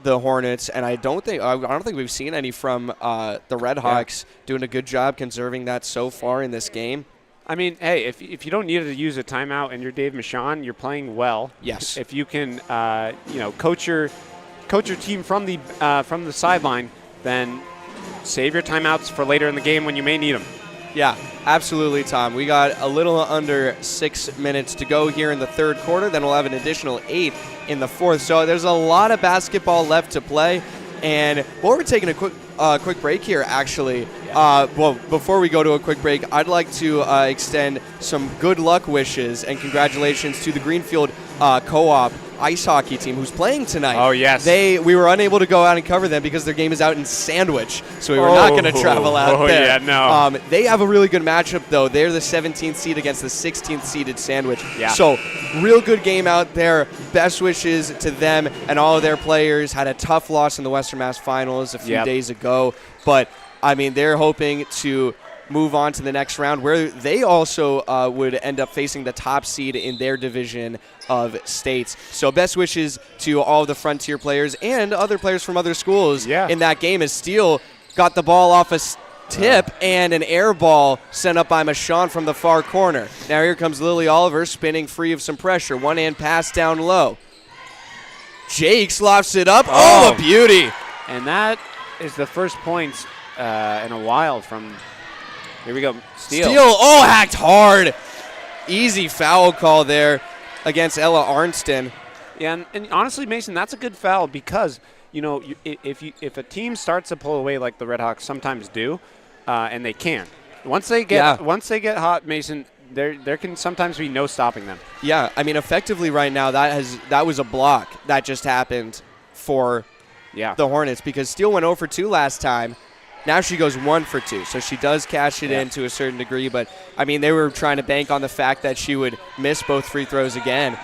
the Hornets, and I don't think we've seen any from the Red Hawks doing a good job conserving that so far in this game. I mean, hey, if you don't need to use a timeout and you're Dave Michon, you're playing well. Yes. If you can, coach your team from the sideline, then save your timeouts for later in the game when you may need them. Yeah, absolutely, Tom. We got a little under 6 minutes to go here in the third quarter. Then we'll have an additional 8 in the fourth. So there's a lot of basketball left to play. And we're taking a quick break here, actually. Before we go to a quick break, I'd like to extend some good luck wishes and congratulations to the Greenfield Co-op ice hockey team who's playing tonight. Oh, yes. We were unable to go out and cover them because their game is out in Sandwich, so we were not going to travel out there. Yeah, no. They have a really good matchup, though. They're the 17th seed against the 16th seeded Sandwich. Yeah. So real good game out there. Best wishes to them and all of their players. Had a tough loss in the Western Mass Finals a few days ago, but I mean, they're hoping to move on to the next round where they also would end up facing the top seed in their division of states. So best wishes to all of the Frontier players and other players from other schools in that game as Steele got the ball off a tip and an air ball sent up by Michon from the far corner. Now here comes Lily Oliver spinning free of some pressure. One-hand pass down low. Jakes lofts it up. Oh, a beauty. And that is the first points in a while from – here we go. Steele. Hacked hard. Easy foul call there against Ella Arnston. Yeah, and honestly, Mason, that's a good foul because, if a team starts to pull away like the Red Hawks sometimes do, and they can. Once they get hot, Mason, there can sometimes be no stopping them. Yeah, I mean, effectively right now, that was a block that just happened for the Hornets because Steele went 0 for 2 last time. Now she goes 1 for 2, so she does cash it in to a certain degree. But, I mean, they were trying to bank on the fact that she would miss both free throws again.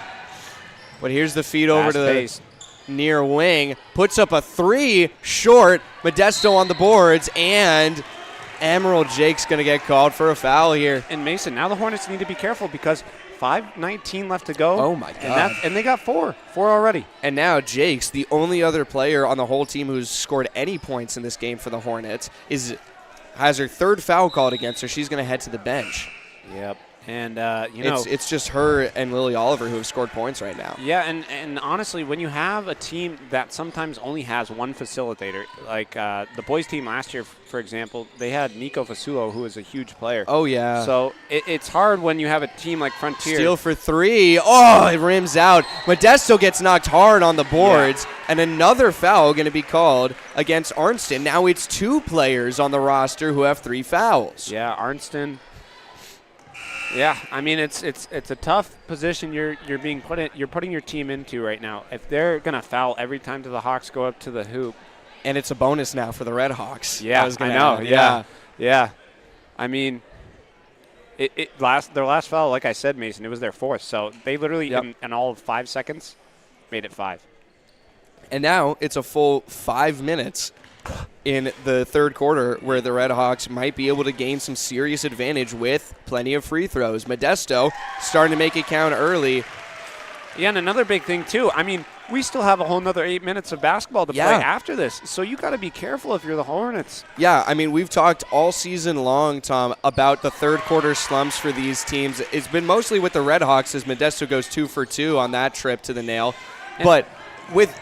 But here's the feed over to the near wing. Puts up a 3 short. Modesto on the boards, and Emerald Jake's going to get called for a foul here. And, Mason, now the Hornets need to be careful because 5:19 left to go. Oh, my God. And they got 4 already. And now Jake's, the only other player on the whole team who's scored any points in this game for the Hornets, has her third foul called against her. She's going to head to the bench. Yep. And, it's just her and Lily Oliver who have scored points right now. Yeah, and honestly, when you have a team that sometimes only has one facilitator, like the boys team last year, for example, they had Nico Fasulo, who is a huge player. Oh, yeah. So it's hard when you have a team like Frontier. Steele for 3. Oh, it rims out. Modesto gets knocked hard on the boards, and another foul going to be called against Arnston. Now it's 2 players on the roster who have 3 fouls. Yeah, Arnston. Yeah, I mean it's a tough position you're putting your team into right now. If they're gonna foul every time the Hawks go up to the hoop, and it's a bonus now for the Red Hawks. Yeah, I know. Yeah. I mean, their last foul, like I said, Mason, it was their 4th. So they literally in all of 5 seconds made it 5. And now it's a full 5 minutes in the third quarter where the Red Hawks might be able to gain some serious advantage with plenty of free throws. Modesto starting to make it count early. Yeah, and another big thing, too. I mean, we still have a whole nother 8 minutes of basketball to play after this, so you got to be careful if you're the Hornets. Yeah, I mean, we've talked all season long, Tom, about the third quarter slumps for these teams. It's been mostly with the Red Hawks as Modesto goes 2 for 2 on that trip to the nail. But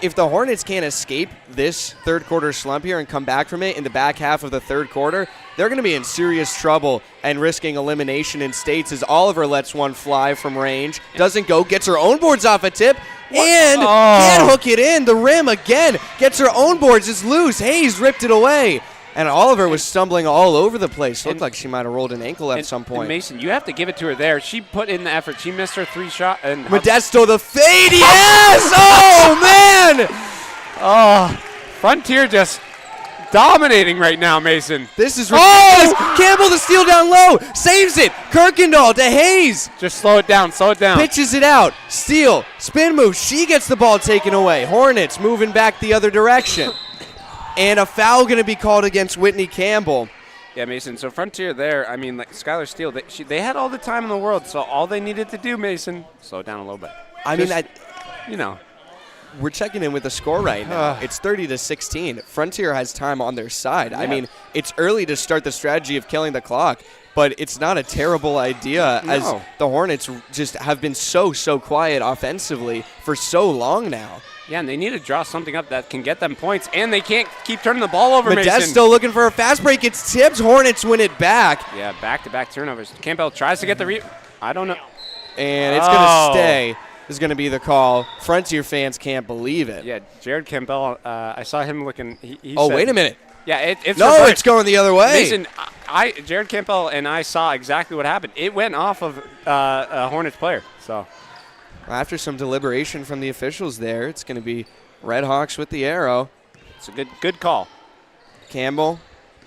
if the Hornets can't escape this third quarter slump here and come back from it in the back half of the third quarter, they're going to be in serious trouble and risking elimination in states as Oliver lets one fly from range, doesn't go, gets her own boards off a tip, and can't hook it in. The rim again, gets her own boards, it's loose. Hayes ripped it away. And Oliver was stumbling all over the place. Looked like she might have rolled an ankle at some point. And Mason, you have to give it to her there. She put in the effort. She missed her 3 shot. And Modesto the fade, yes! Oh, man! Oh, Frontier just dominating right now, Mason. This is ridiculous. Campbell the steal down low. Saves it. Kirkendall to Hayes. Just slow it down, slow it down. Pitches it out. Steal. Spin move. She gets the ball taken away. Hornets moving back the other direction. And a foul going to be called against Whitney Campbell. Yeah, Mason, so Frontier there, I mean, like Skylar Steele, they had all the time in the world, so all they needed to do, Mason, slow it down a little bit. You know. We're checking in with the score right now. It's 30-16. Frontier has time on their side. Yeah. I mean, it's early to start the strategy of killing the clock, but it's not a terrible idea as the Hornets just have been so quiet offensively for so long now. Yeah, and they need to draw something up that can get them points, and they can't keep turning the ball over, Modesto Mason. looking for a fast break. It's tipped. Hornets win it back. Yeah, back-to-back turnovers. Campbell tries to get the I don't know. And it's going to stay. Is going to be the call. Frontier fans can't believe it. Yeah, Jared Campbell, I saw him looking. He said, wait a minute. Yeah, it's no, reversed. It's going the other way. Mason, Jared Campbell and I saw exactly what happened. It went off of a Hornets player. So after some deliberation from the officials there, it's going to be Red Hawks with the arrow. It's a good call. Campbell,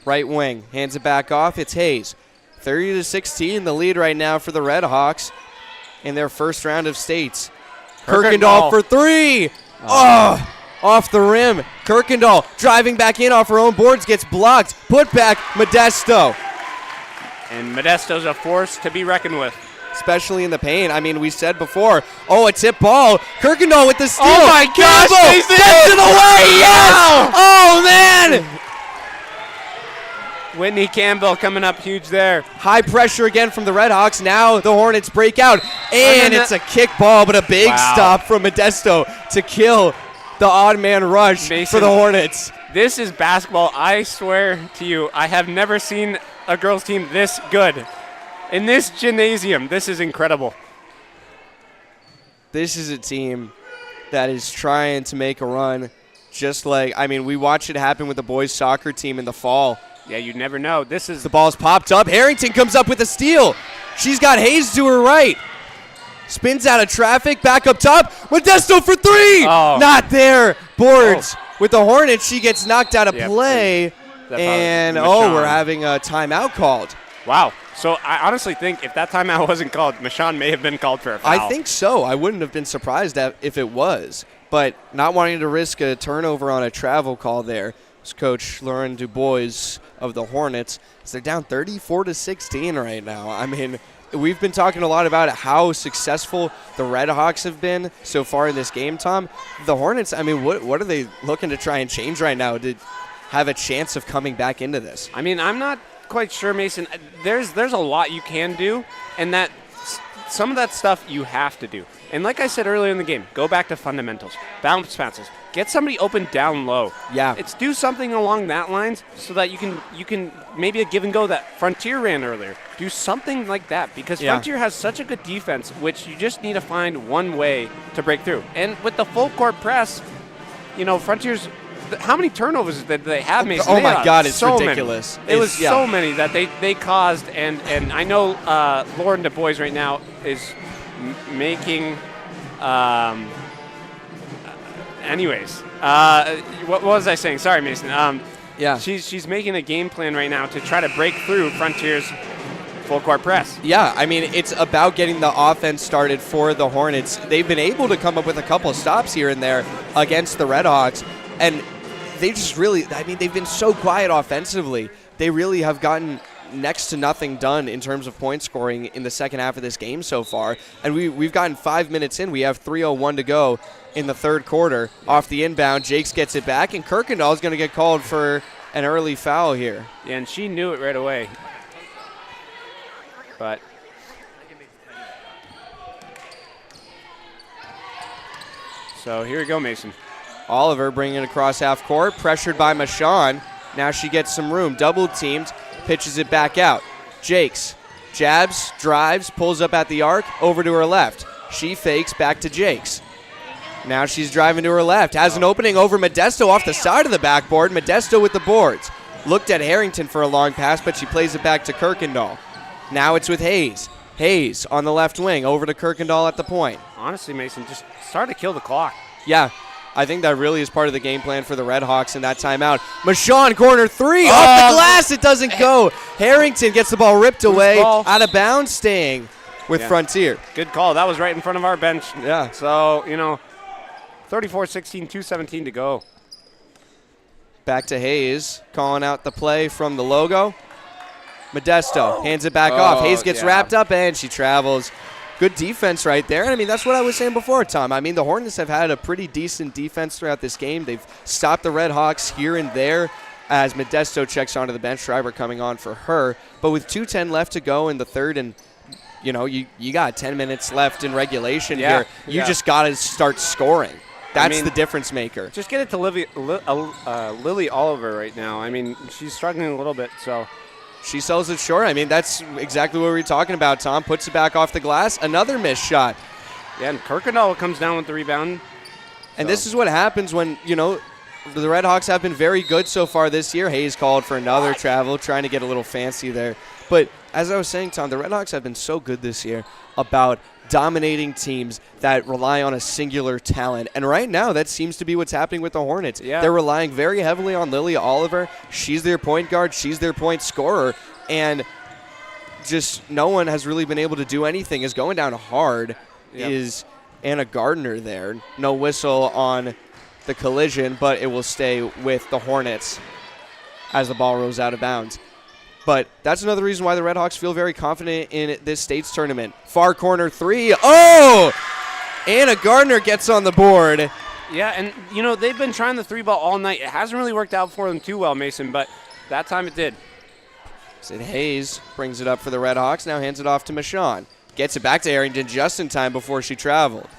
right wing, hands it back off. It's Hayes. 30-16, the lead right now for the Red Hawks in their first round of states. Kirkendall for three. Off the rim. Kirkendall driving back in off her own boards, gets blocked. Put back, Modesto. And Modesto's a force to be reckoned with. Especially in the paint. I mean, we said before, a tip ball. Kirkendall with the steal. Oh, my gosh. Gets it away. Yes. Oh, man. Whitney Campbell coming up huge there. High pressure again from the Red Hawks. Now the Hornets break out. And it's a kick ball, but a big stop from Modesto to kill the odd man rush for the Hornets. This is basketball. I swear to you, I have never seen a girls' team this good. In this gymnasium, this is incredible. This is a team that is trying to make a run just like, I mean, we watched it happen with the boys' soccer team in the fall. Yeah, you never know. This is the ball's popped up. Harrington comes up with a steal. She's got Hayes to her right. Spins out of traffic, back up top. Modesto for three. Not there. Boards with the Hornets. She gets knocked out of play. And, we're having a timeout called. Wow. So I honestly think if that timeout wasn't called, Michonne may have been called for a foul. I think so. I wouldn't have been surprised if it was. But not wanting to risk a turnover on a travel call there. Coach Lauren Dubois of the Hornets. They're down 34-16 right now. I mean, we've been talking a lot about how successful the Red Hawks have been so far in this game, Tom. The Hornets, I mean, what are they looking to try and change right now to have a chance of coming back into this? I mean, I'm not quite sure, Mason. There's a lot you can do, and that some of that stuff you have to do. And like I said earlier in the game, go back to fundamentals. Bounce passes. Get somebody open down low. Yeah. It's do something along that lines so that you can maybe a give and go that Frontier ran earlier. Do something like that because Frontier has such a good defense, which you just need to find one way to break through. And with the full court press, Frontier's how many turnovers did they have, Mason? Oh my God, it's so ridiculous. It was so many that they caused, and I know Lauren Dubois right now is making. Anyways, what was I saying? Sorry, Mason. She's making a game plan right now to try to break through Frontier's full court press. Yeah, I mean, it's about getting the offense started for the Hornets. They've been able to come up with a couple of stops here and there against the Red Hawks, and they just really, I mean, they've been so quiet offensively. They really have gotten next to nothing done in terms of point scoring in the second half of this game so far. And we've gotten 5 minutes in. We have 3:01 to go in the third quarter. Off the inbound, Jakes gets it back, and Kirkendall is going to get called for an early foul here. Yeah, and she knew it right away. But so here we go, Mason. Oliver bringing it across half court, pressured by Michonne. Now she gets some room, double teamed, pitches it back out. Jakes jabs, drives, pulls up at the arc, over to her left. She fakes back to Jakes. Now she's driving to her left, has an opening over Modesto off the side of the backboard. Modesto with the boards. Looked at Harrington for a long pass, but she plays it back to Kirkendall. Now it's with Hayes. Hayes on the left wing, over to Kirkendall at the point. Honestly, Mason, just start to kill the clock. Yeah, I think that really is part of the game plan for the Red Hawks in that timeout. Michon, corner three, off the glass, it doesn't go. Harrington gets the ball ripped away, out of bounds, staying with Frontier. Good call. That was right in front of our bench. Yeah. So, 34-16, 2:17 to go. Back to Hayes, calling out the play from the logo. Modesto hands it back off. Hayes gets wrapped up, and she travels. Good defense right there. And, I mean, that's what I was saying before, Tom. I mean, the Hornets have had a pretty decent defense throughout this game. They've stopped the Red Hawks here and there as Modesto checks onto the bench. Schreiber coming on for her. But with 2:10 left to go in the third, and, you got 10 minutes left in regulation here. You just got to start scoring. That's the difference maker. Just get it to Lily Oliver right now. I mean, she's struggling a little bit, so. She sells it short. I mean, that's exactly what we were talking about, Tom. Puts it back off the glass. Another missed shot. Yeah, and Kirkendall comes down with the rebound. And this is what happens when, the Red Hawks have been very good so far this year. Hayes called for another travel, trying to get a little fancy there. But as I was saying, Tom, the Red Hawks have been so good this year about dominating teams that rely on a singular talent. And right now, that seems to be what's happening with the Hornets. Yeah. They're relying very heavily on Lily Oliver. She's their point guard. She's their point scorer. And just no one has really been able to do anything. Is going down hard is Anna Gardner there. No whistle on the collision, but it will stay with the Hornets as the ball rolls out of bounds. But that's another reason why the Red Hawks feel very confident in this states tournament. Far corner three. Oh! Anna Gardner gets on the board. Yeah, and, they've been trying the three ball all night. It hasn't really worked out for them too well, Mason, but that time it did. Sid Hayes brings it up for the Red Hawks. Now hands it off to Michon. Gets it back to Harrington just in time before she traveled.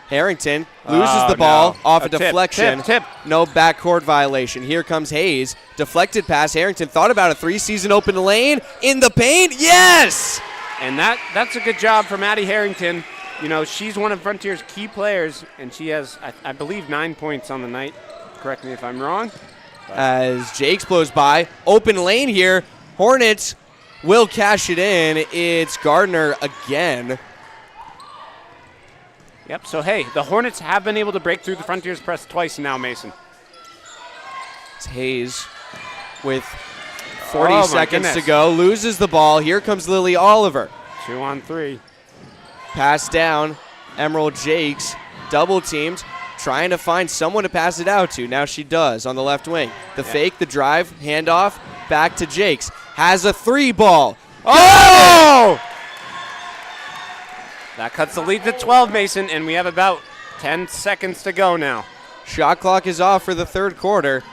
Harrington loses the ball off a deflection. Tip. No backcourt violation. Here comes Hayes. Deflected pass. Harrington thought about a three-season open lane. In the paint. Yes! And that's a good job from Maddie Harrington. She's one of Frontier's key players, and she has, I believe, 9 points on the night. Correct me if I'm wrong. As Jakes blows by. Open lane here. Hornets will cash it in. It's Gardner again. Yep, so hey, the Hornets have been able to break through the Frontiers press twice now, Mason. It's Hayes with 40 seconds to go. Loses the ball. Here comes Lily Oliver. 2-on-3. Pass down. Emerald Jakes double teamed, trying to find someone to pass it out to. Now she does on the left wing. The fake, the drive, handoff, back to Jakes. Has a three ball. Oh! That cuts the lead to 12, Mason, and we have about 10 seconds to go now. Shot clock is off for the third quarter.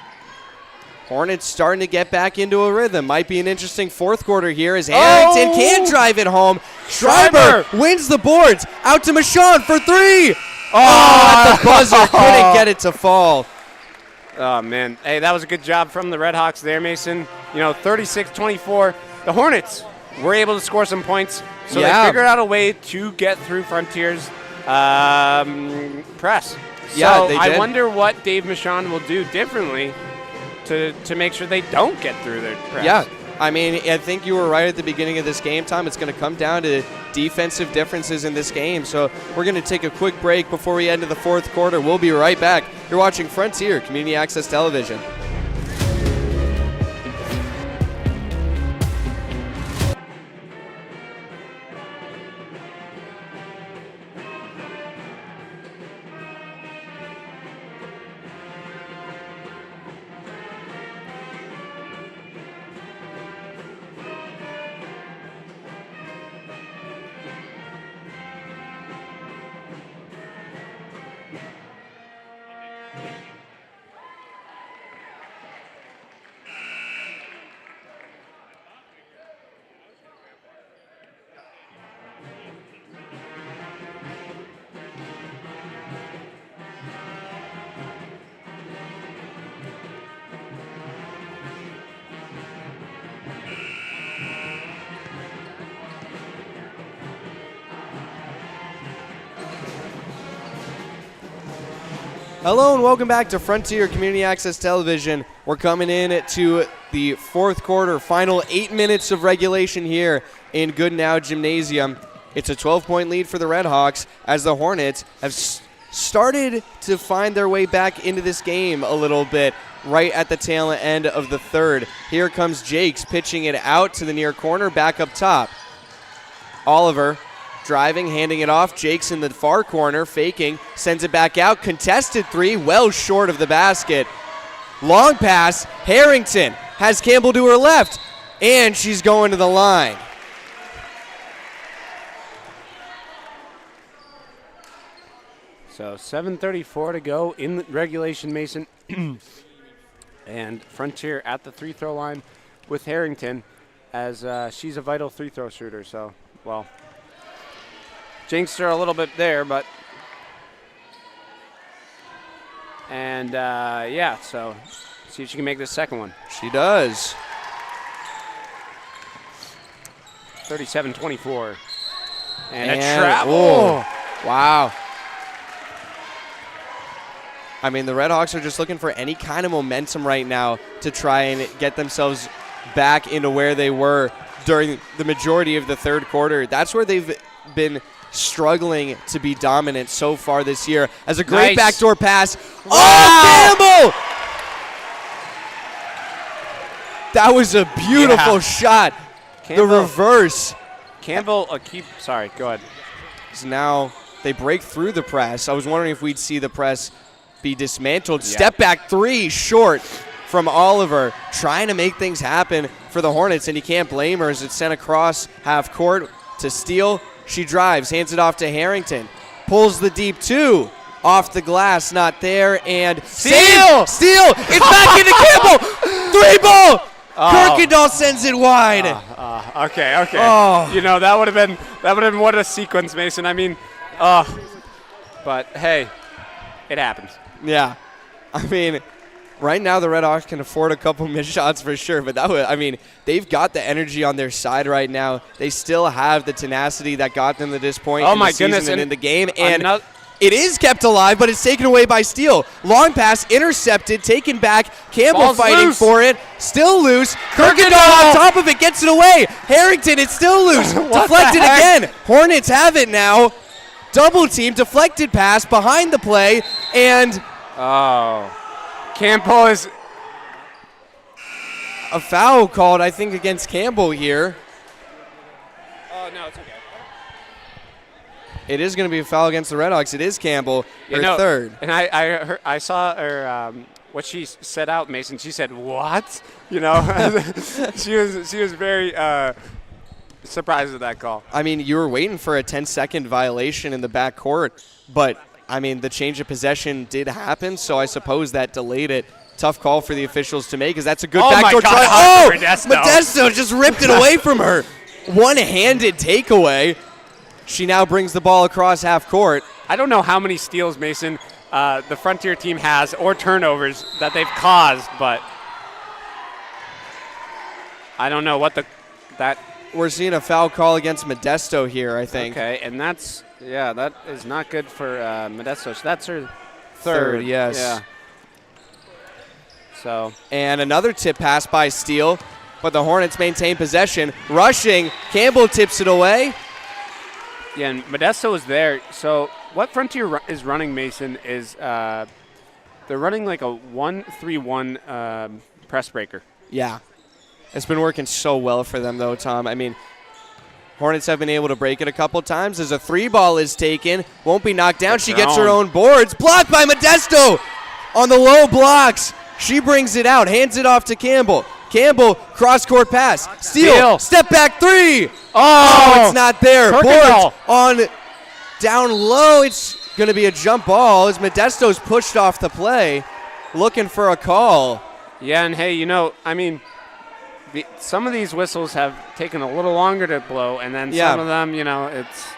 Hornets starting to get back into a rhythm. Might be an interesting fourth quarter here as Harrington can drive it home. Schreiber wins the boards. Out to Michon for three. At the buzzer. Couldn't get it to fall. Oh, man. Hey, that was a good job from the Red Hawks there, Mason. 36-24. The Hornets were able to score some points. So they figured out a way to get through Frontier's press. Yeah, so they I did. wonder what Dave Michon will do differently to make sure they don't get through their press. Yeah, I mean, I think you were right at the beginning of this game, Tom. It's going to come down to defensive differences in this game. So we're going to take a quick break before we head into the fourth quarter. We'll be right back. You're watching Frontier Community Access Television. Hello and welcome back to Frontier Community Access Television. We're coming in to the fourth quarter, final 8 minutes of regulation here in Goodenow Gymnasium. It's a 12-point lead for the Red Hawks as the Hornets have started to find their way back into this game a little bit right at the tail end of the third. Here comes Jakes pitching it out to the near corner, back up top. Oliver driving, handing it off. Jakes in the far corner, faking, sends it back out. Contested three, well short of the basket. Long pass, Harrington has Campbell to her left, and she's going to the line. So 7:34 to go in the regulation, Mason. And Frontier at the free throw line with Harrington, as she's a vital free throw shooter. So, well, jinxed her a little bit there, but. And yeah, so see if she can make this second one. She does. 37-24. And a And- travel. oh, wow. I mean, the Red Hawks are just looking for any kind of momentum right now to try and get themselves back into where they were during the majority of the third quarter. That's where they've been struggling to be dominant so far this year. As a great Nice. backdoor pass. Wow. Oh, Campbell! That was a beautiful Yeah. shot. Campbell- The reverse. Campbell, sorry, go ahead. So now they break through the press. I was wondering if we'd see the press be dismantled. Yeah. Step back three, short from Oliver, trying to make things happen for the Hornets, and you can't blame her as it's sent across half court to Steele. She drives, hands it off to Harrington, pulls the deep two, off the glass, not there, and Steele! Steele! It's back into Campbell! Three ball! Oh. Kirkendall sends it wide. Okay. Oh. You know, that would have been what a sequence, Mason. I mean, but hey, it happens. Yeah. I mean, right now the Red Hawks can afford a couple missed shots for sure, but they've got the energy on their side right now. They still have the tenacity that got them to this point Oh in my the season goodness, and in the game, and Ano- it is kept alive, but it's taken away by Steele. Long pass, intercepted, taken back. Campbell Ball's fighting loose. for it. Still loose. Kirkendall on top of it, gets it away. Harrington, it's still loose. What the Deflected heck? again. Hornets have it now. Double team, deflected pass behind the play, and Oh, Campbell is. a foul called, I think, against Campbell here. Oh no, it's okay. It is going to be a foul against the Red Hawks. It is Campbell, her third. And I saw her what she said out, Mason. She said, "What?" You know, she was very surprised at that call. I mean, you were waiting for a 10-second violation in the backcourt, but, I mean, the change of possession did happen, so I suppose that delayed it. Tough call for the officials to make, because that's a good Oh my backdoor God, try. Oh, Modesto. Modesto just ripped it away from her. One-handed takeaway. She now brings the ball across half court. I don't know how many steals, Mason, the Frontier team has, or turnovers that they've caused, but I don't know what that. We're seeing a foul call against Modesto here, I think. Okay, and that is not good for Modesto. So that's her Third, yes. Yeah. So And another tip pass by Steele, but the Hornets maintain possession. Rushing, Campbell tips it away. yeah, and Modesto is there. So what Frontier is running, Mason, is they're running like a 1-3-1 press breaker. Yeah. It's been working so well for them, though, Tom. I mean, Hornets have been able to break it a couple times as a three ball is taken. Won't be knocked down. She gets her own boards. Blocked by Modesto on the low blocks. She brings it out, hands it off to Campbell. Campbell, cross-court pass. Steele, step back three. Oh, it's not there. Boards on down low. It's going to be a jump ball as Modesto's pushed off the play, looking for a call. Yeah, and hey, you know, I mean, some of these whistles have taken a little longer to blow, and then some of them, you know,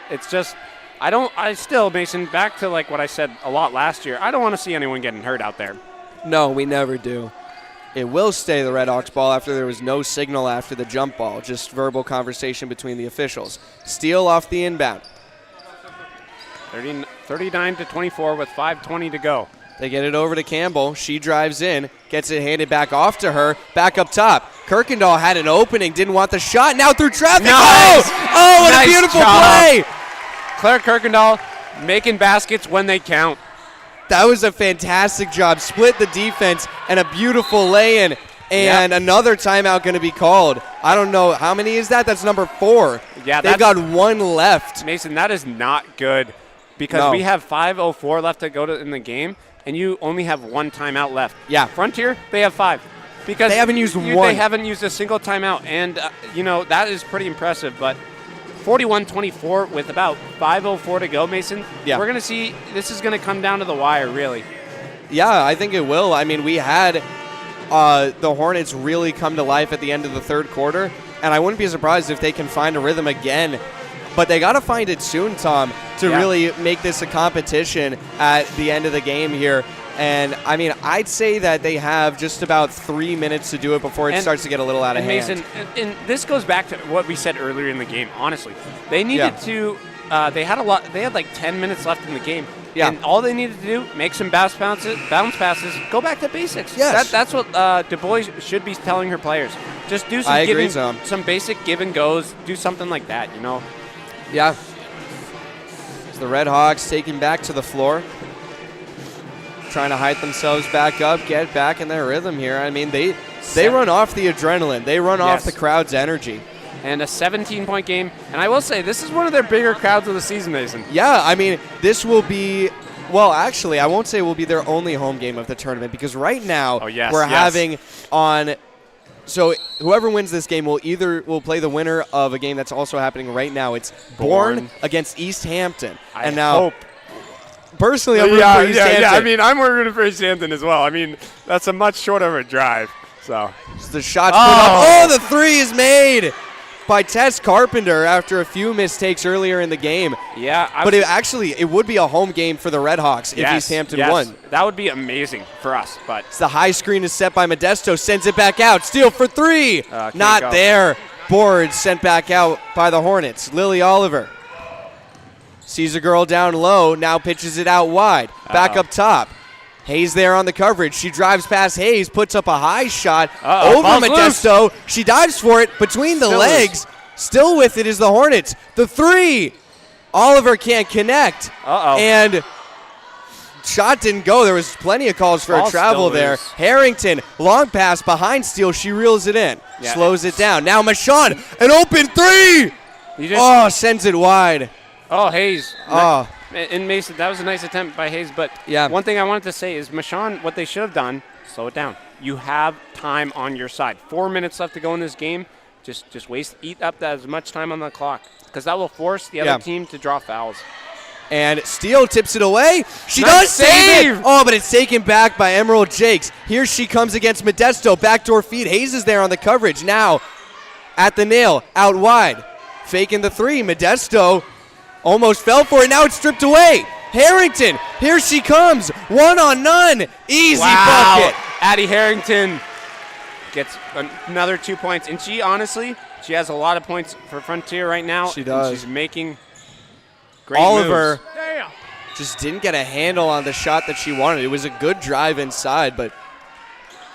it's just, I still, Mason, back to like what I said a lot last year, I don't want to see anyone getting hurt out there. No, we never do. It will stay the Red Hawks ball after there was no signal after the jump ball, just verbal conversation between the officials. Steele off the inbound. 39-24 with 5:20 to go. They get it over to Campbell. She drives in, gets it handed back off to her, back up top. Kirkendall had an opening, didn't want the shot, now through traffic. Nice. Oh, what Nice a beautiful job. play. Claire Kirkendall making baskets when they count. That was a fantastic job. Split the defense and a beautiful lay-in. And another timeout going to be called. I don't know. How many is that? That's number 4. Yeah, They've got one left. Mason, that is not good because we have 5:04 left to go in the game, and you only have one timeout left. Yeah. Frontier, they have 5. Because they haven't used one. They haven't used a single timeout, and, that is pretty impressive. But 41-24 with about 5:04 to go, Mason, we're going to see this is going to come down to the wire, really. Yeah, I think it will. I mean, we had the Hornets really come to life at the end of the third quarter, and I wouldn't be surprised if they can find a rhythm again. But they got to find it soon, Tom, to really make this a competition at the end of the game here. And, I mean, I'd say that they have just about 3 minutes to do it before it starts to get a little out of hand. Mason, and this goes back to what we said earlier in the game, honestly. They needed to they had like 10 minutes left in the game. Yeah. And all they needed to do, make some bounce passes, go back to basics. Yes. That's what Du Bois should be telling her players. Just do some basic give and goes, do something like that, Yeah. So the Red Hawks taking back to the floor, trying to hype themselves back up, get back in their rhythm here. I mean, they run off the adrenaline. They run off the crowd's energy. And a 17-point game. And I will say, this is one of their bigger crowds of the season, Mason. Yeah, I mean, this will be, well, actually, I won't say it will be their only home game of the tournament because right now we're having on, so whoever wins this game will play the winner of a game that's also happening right now. It's Bourne against East Hampton. And now, personally, I'm rooting for East Hampton. Yeah, I mean, I'm rooting for East Hampton as well. I mean, that's a much shorter of a drive. So the shot's put up. Oh, the 3 is made by Tess Carpenter after a few mistakes earlier in the game. Yeah. But it would be a home game for the Red Hawks if East Hampton won. That would be amazing for us. But the high screen is set by Modesto, sends it back out. Steal for 3. Not there. Board sent back out by the Hornets. Lily Oliver sees a girl down low, now pitches it out wide. Back up top. Hayes there on the coverage. She drives past Hayes, puts up a high shot over Modesto. She dives for it between the legs. Still with it is the Hornets. The 3. Oliver can't connect. And shot didn't go. There was plenty of calls for a travel there. Harrington, long pass behind Steele. She reels it in. Slows it down. Now Michon, an open 3. Sends it wide. Hayes. And Mason, that was a nice attempt by Hayes. But one thing I wanted to say is Michon, what they should have done, slow it down. You have time on your side. 4 minutes left to go in this game. Just eat up as much time on the clock because that will force the other team to draw fouls. And Steele tips it away. She does save it. But it's taken back by Emerald Jakes. Here she comes against Modesto. Backdoor feed. Hayes is there on the coverage. Now at the nail, out wide. Faking the 3. Modesto almost fell for it. Now it's stripped away. Harrington, here she comes. 1-on-none. Easy bucket. Addie Harrington gets another 2 points. And she has a lot of points for Frontier right now. She does. And she's making great Oliver moves. Just didn't get a handle on the shot that she wanted. It was a good drive inside, but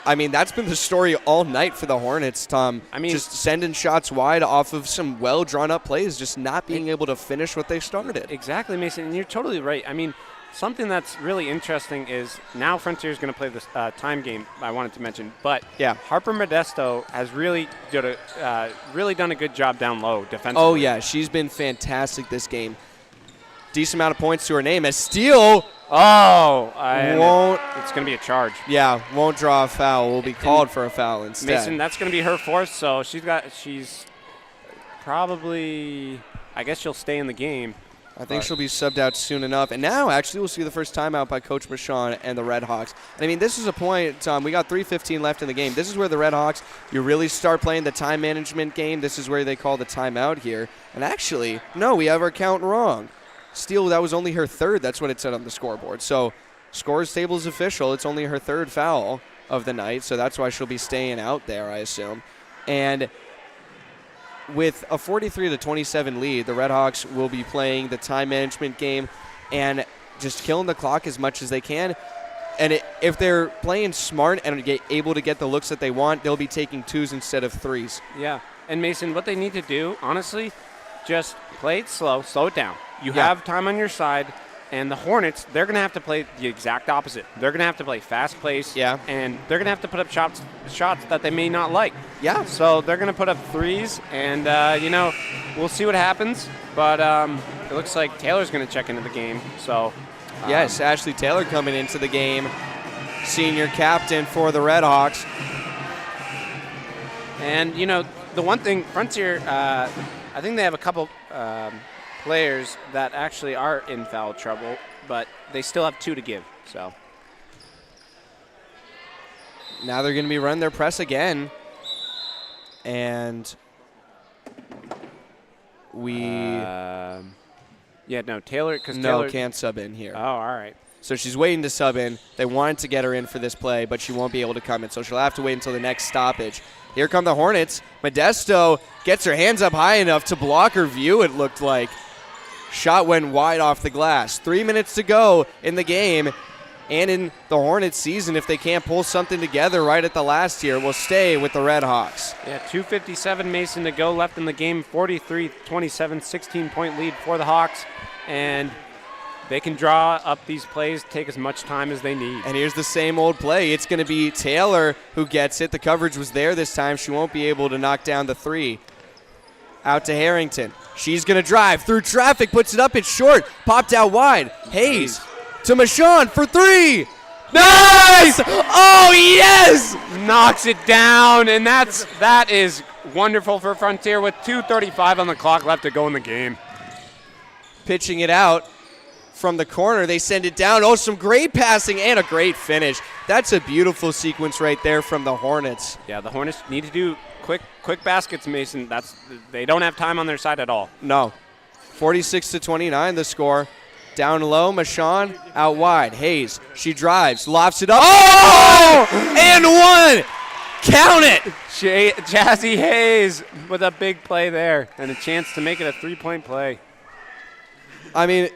I mean, that's been the story all night for the Hornets, Tom. I mean, just sending shots wide off of some well-drawn-up plays, just not being able to finish what they started. Exactly, Mason, and you're totally right. I mean, something that's really interesting is now Frontier is going to play this time game I wanted to mention. But Harper Modesto has really done a good job down low defensively. Oh, yeah, she's been fantastic this game. Decent amount of points to her name. As Steele it's going to be a charge. Yeah, won't draw a foul. Will be called for a foul instead. Mason, that's going to be her fourth, so she's probably, I guess she'll stay in the game. I think she'll be subbed out soon enough. And now, actually, we'll see the first timeout by Coach Michon and the Red Hawks. And I mean, this is a point, Tom, we got 3:15 left in the game. This is where the Red Hawks, you really start playing the time management game. This is where they call the timeout here. And actually, no, we have our count wrong. Steele, that was only her 3rd. That's what it said on the scoreboard. So scores table is official. It's only her 3rd foul of the night, so that's why she'll be staying out there, I assume. And with a 43-27 lead, the Red Hawks will be playing the time management game and just killing the clock as much as they can. And if they're playing smart and able to get the looks that they want, they'll be taking 2s instead of 3s. Yeah. And, Mason, what they need to do, honestly, just play it slow it down. You have time on your side. And the Hornets, they're going to have to play the exact opposite. They're going to have to play fast pace. Yeah. And they're going to have to put up shots that they may not like. Yeah. So they're going to put up threes, and, we'll see what happens. But it looks like Taylor's going to check into the game. So, Yes, Ashley Taylor coming into the game, senior captain for the Red Hawks. And, the one thing, Frontier, I think they have a couple players that actually are in foul trouble, but they still have 2 to give. So Now they're going to be running their press again. And Taylor, because Taylor can't sub in here. Oh, all right. So she's waiting to sub in. They wanted to get her in for this play, but she won't be able to come in. So she'll have to wait until the next stoppage. Here come the Hornets. Modesto gets her hands up high enough to block her view, it looked like. Shot went wide off the glass. 3 minutes to go in the game. And in the Hornets season, if they can't pull something together right at the last here, will stay with the Red Hawks. Yeah, 2:57 Mason to go left in the game. 43-27, 16-point lead for the Hawks. And they can draw up these plays, take as much time as they need. And here's the same old play. It's going to be Taylor who gets it. The coverage was there this time. She won't be able to knock down the 3. Out to Harrington. She's going to drive through traffic, puts it up. It's short. Popped out wide. Hayes to Michonne for 3. Nice! Oh, yes! Knocks it down, and that is wonderful for Frontier with 2:35 on the clock left to go in the game. Pitching it out from the corner. They send it down. Oh, some great passing and a great finish. That's a beautiful sequence right there from the Hornets. Yeah, the Hornets need to do quick baskets, Mason. They don't have time on their side at all. No. 46-29 the score. Down low, Michonne out wide. Hayes, she drives, lofts it up. Oh! And one! Count it! Jazzy Hayes with a big play there and a chance to make it a 3-point play. I mean,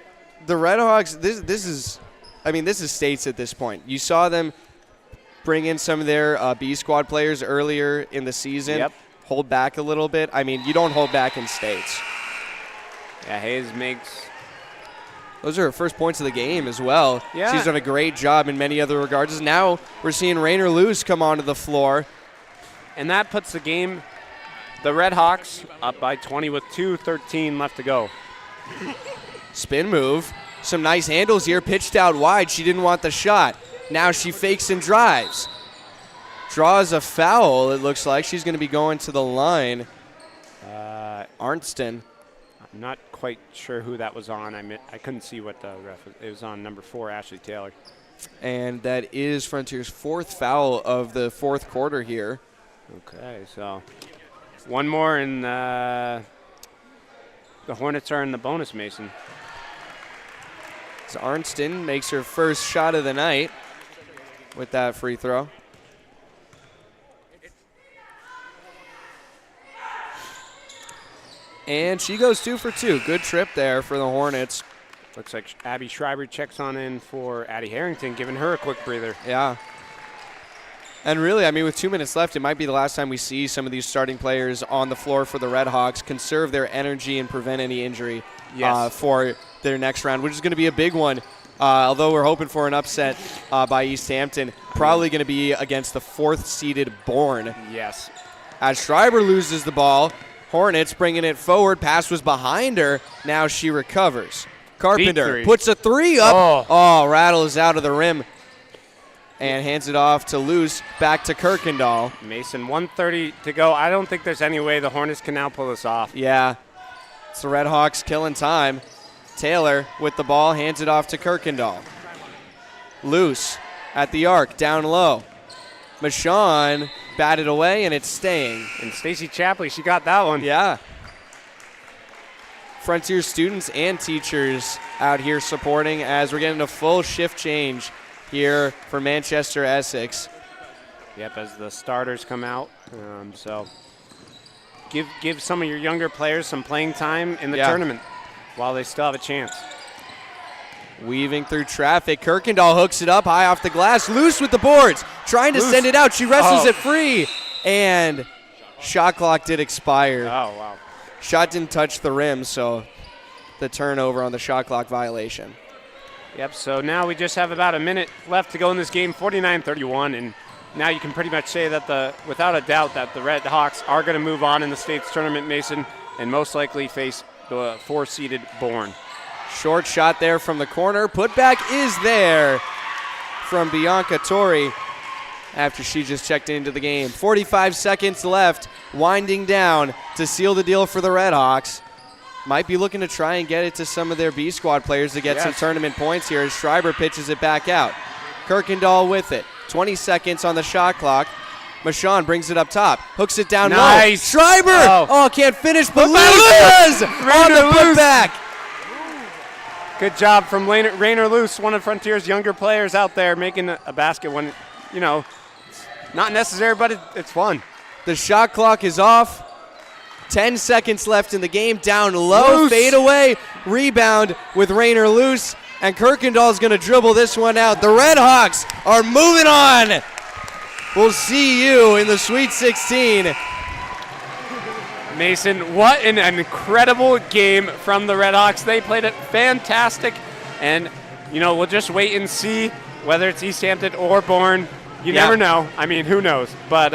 the Red Hawks, this is States at this point. You saw them bring in some of their B squad players earlier in the season. Yep. Hold back a little bit. I mean, you don't hold back in States. Yeah, Hayes makes... Those are her first points of the game as well. Yeah. She's done a great job in many other regards. Now we're seeing Rainer Luce come onto the floor. And that puts the game, the Red Hawks, up by 20 with 2:13 left to go. Spin move. Some nice handles here. Pitched out wide. She didn't want the shot. Now she fakes and drives. Draws a foul, it looks like. She's going to be going to the line. Arnston. I'm not quite sure who that was on. I couldn't see what the ref was. It was on number 4, Ashley Taylor. And that is Frontier's 4th foul of the 4th quarter here. Okay, so one more, and the Hornets are in the bonus, Mason. So Arnston makes her first shot of the night with that free throw. And she goes 2 for 2. Good trip there for the Hornets. Looks like Abby Schreiber checks on in for Addie Harrington, giving her a quick breather. Yeah. And really, I mean, with 2 minutes left, it might be the last time we see some of these starting players on the floor for the Red Hawks conserve their energy and prevent any injury for their next round, which is going to be a big one. Although we're hoping for an upset by East Hampton, probably going to be against the 4th-seeded Bourne. Yes. As Schreiber loses the ball, Hornets bringing it forward. Pass was behind her. Now she recovers. Carpenter puts a 3 up. Oh, rattles out of the rim and hands it off to Luce. Back to Kirkendall. Mason, 1:30 to go. I don't think there's any way the Hornets can now pull this off. Yeah. It's the Red Hawks killing time. Taylor with the ball, hands it off to Kirkendall. Luce at the arc, down low. Michonne batted away, and it's staying. And Stacey Chapley, she got that one. Yeah. Frontier students and teachers out here supporting as we're getting a full shift change here for Manchester Essex. Yep, as the starters come out. So give some of your younger players some playing time in the tournament while they still have a chance. Weaving through traffic. Kirkendall hooks it up high off the glass. Luce with the boards. Trying to send it out. She wrestles it free. And shot clock did expire. Oh, wow. Shot didn't touch the rim, so the turnover on the shot clock violation. Yep, so now we just have about a minute left to go in this game, 49-31, and now you can pretty much say that without a doubt that the Red Hawks are going to move on in the state's tournament, Mason, and most likely face the 4-seeded Bourne. Short shot there from the corner. Putback is there from Bianca Torrey after she just checked into the game. 45 seconds left, winding down to seal the deal for the Red Hawks. Might be looking to try and get it to some of their B squad players to get some tournament points here as Schreiber pitches it back out. Kirkendall with it. 20 seconds on the shot clock. Michon brings it up top, hooks it down low. Schreiber! Oh, can't finish, but Luce on the putback. Good job from Rainer Luce, one of Frontier's younger players out there, making a basket when, not necessary, but it's fun. The shot clock is off. 10 seconds left in the game. Down low, Luce. Fade away, rebound with Rainer Luce, and Kirkendall's going to dribble this one out. The Red Hawks are moving on. We'll see you in the Sweet 16. Mason, what an incredible game from the Red Hawks. They played it fantastic, and, we'll just wait and see whether it's East Hampton or Bourne. You never know. I mean, who knows? But,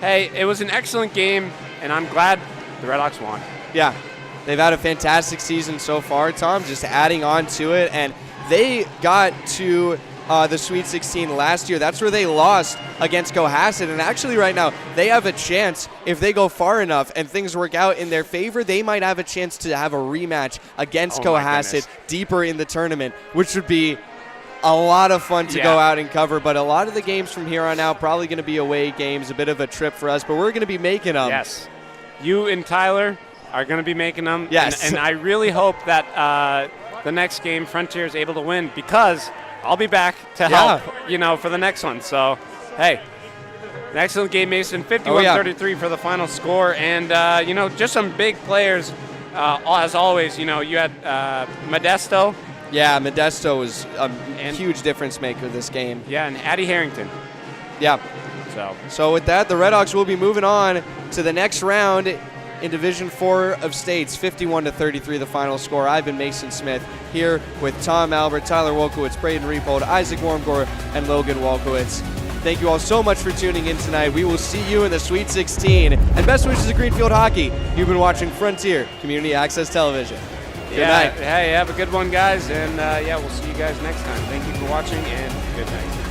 hey, it was an excellent game, and I'm glad the Red Hawks won. Yeah, they've had a fantastic season so far, Tom, just adding on to it, and they got to the Sweet 16 last year. That's where they lost against Cohasset, and actually right now they have a chance, if they go far enough and things work out in their favor, they might have a chance to have a rematch against Cohasset deeper in the tournament, which would be a lot of fun to go out and cover. But a lot of the games from here on out probably going to be away games, a bit of a trip for us, but we're going to be making them. Yes. You and Tyler are going to be making them. Yes. And I really hope that the next game Frontier is able to win, because I'll be back to help, for the next one. So, hey, an excellent game, Mason. 51-33 for the final score. And, just some big players, as always. You had Modesto. Yeah, Modesto was a huge difference maker this game. Yeah, and Addie Harrington. Yeah. So with that, the Red Hawks will be moving on to the next round in Division 4 of States. 51-33 the final score. I've been Mason Smith here with Tom Albert, Tyler Wolkowitz, Braden Repold, Isaac Wormgore, and Logan Wolkowitz. Thank you all so much for tuning in tonight. We will see you in the Sweet 16. And best wishes to Greenfield Hockey. You've been watching Frontier Community Access Television. Good night. Hey, have a good one, guys. And, we'll see you guys next time. Thank you for watching, and good night.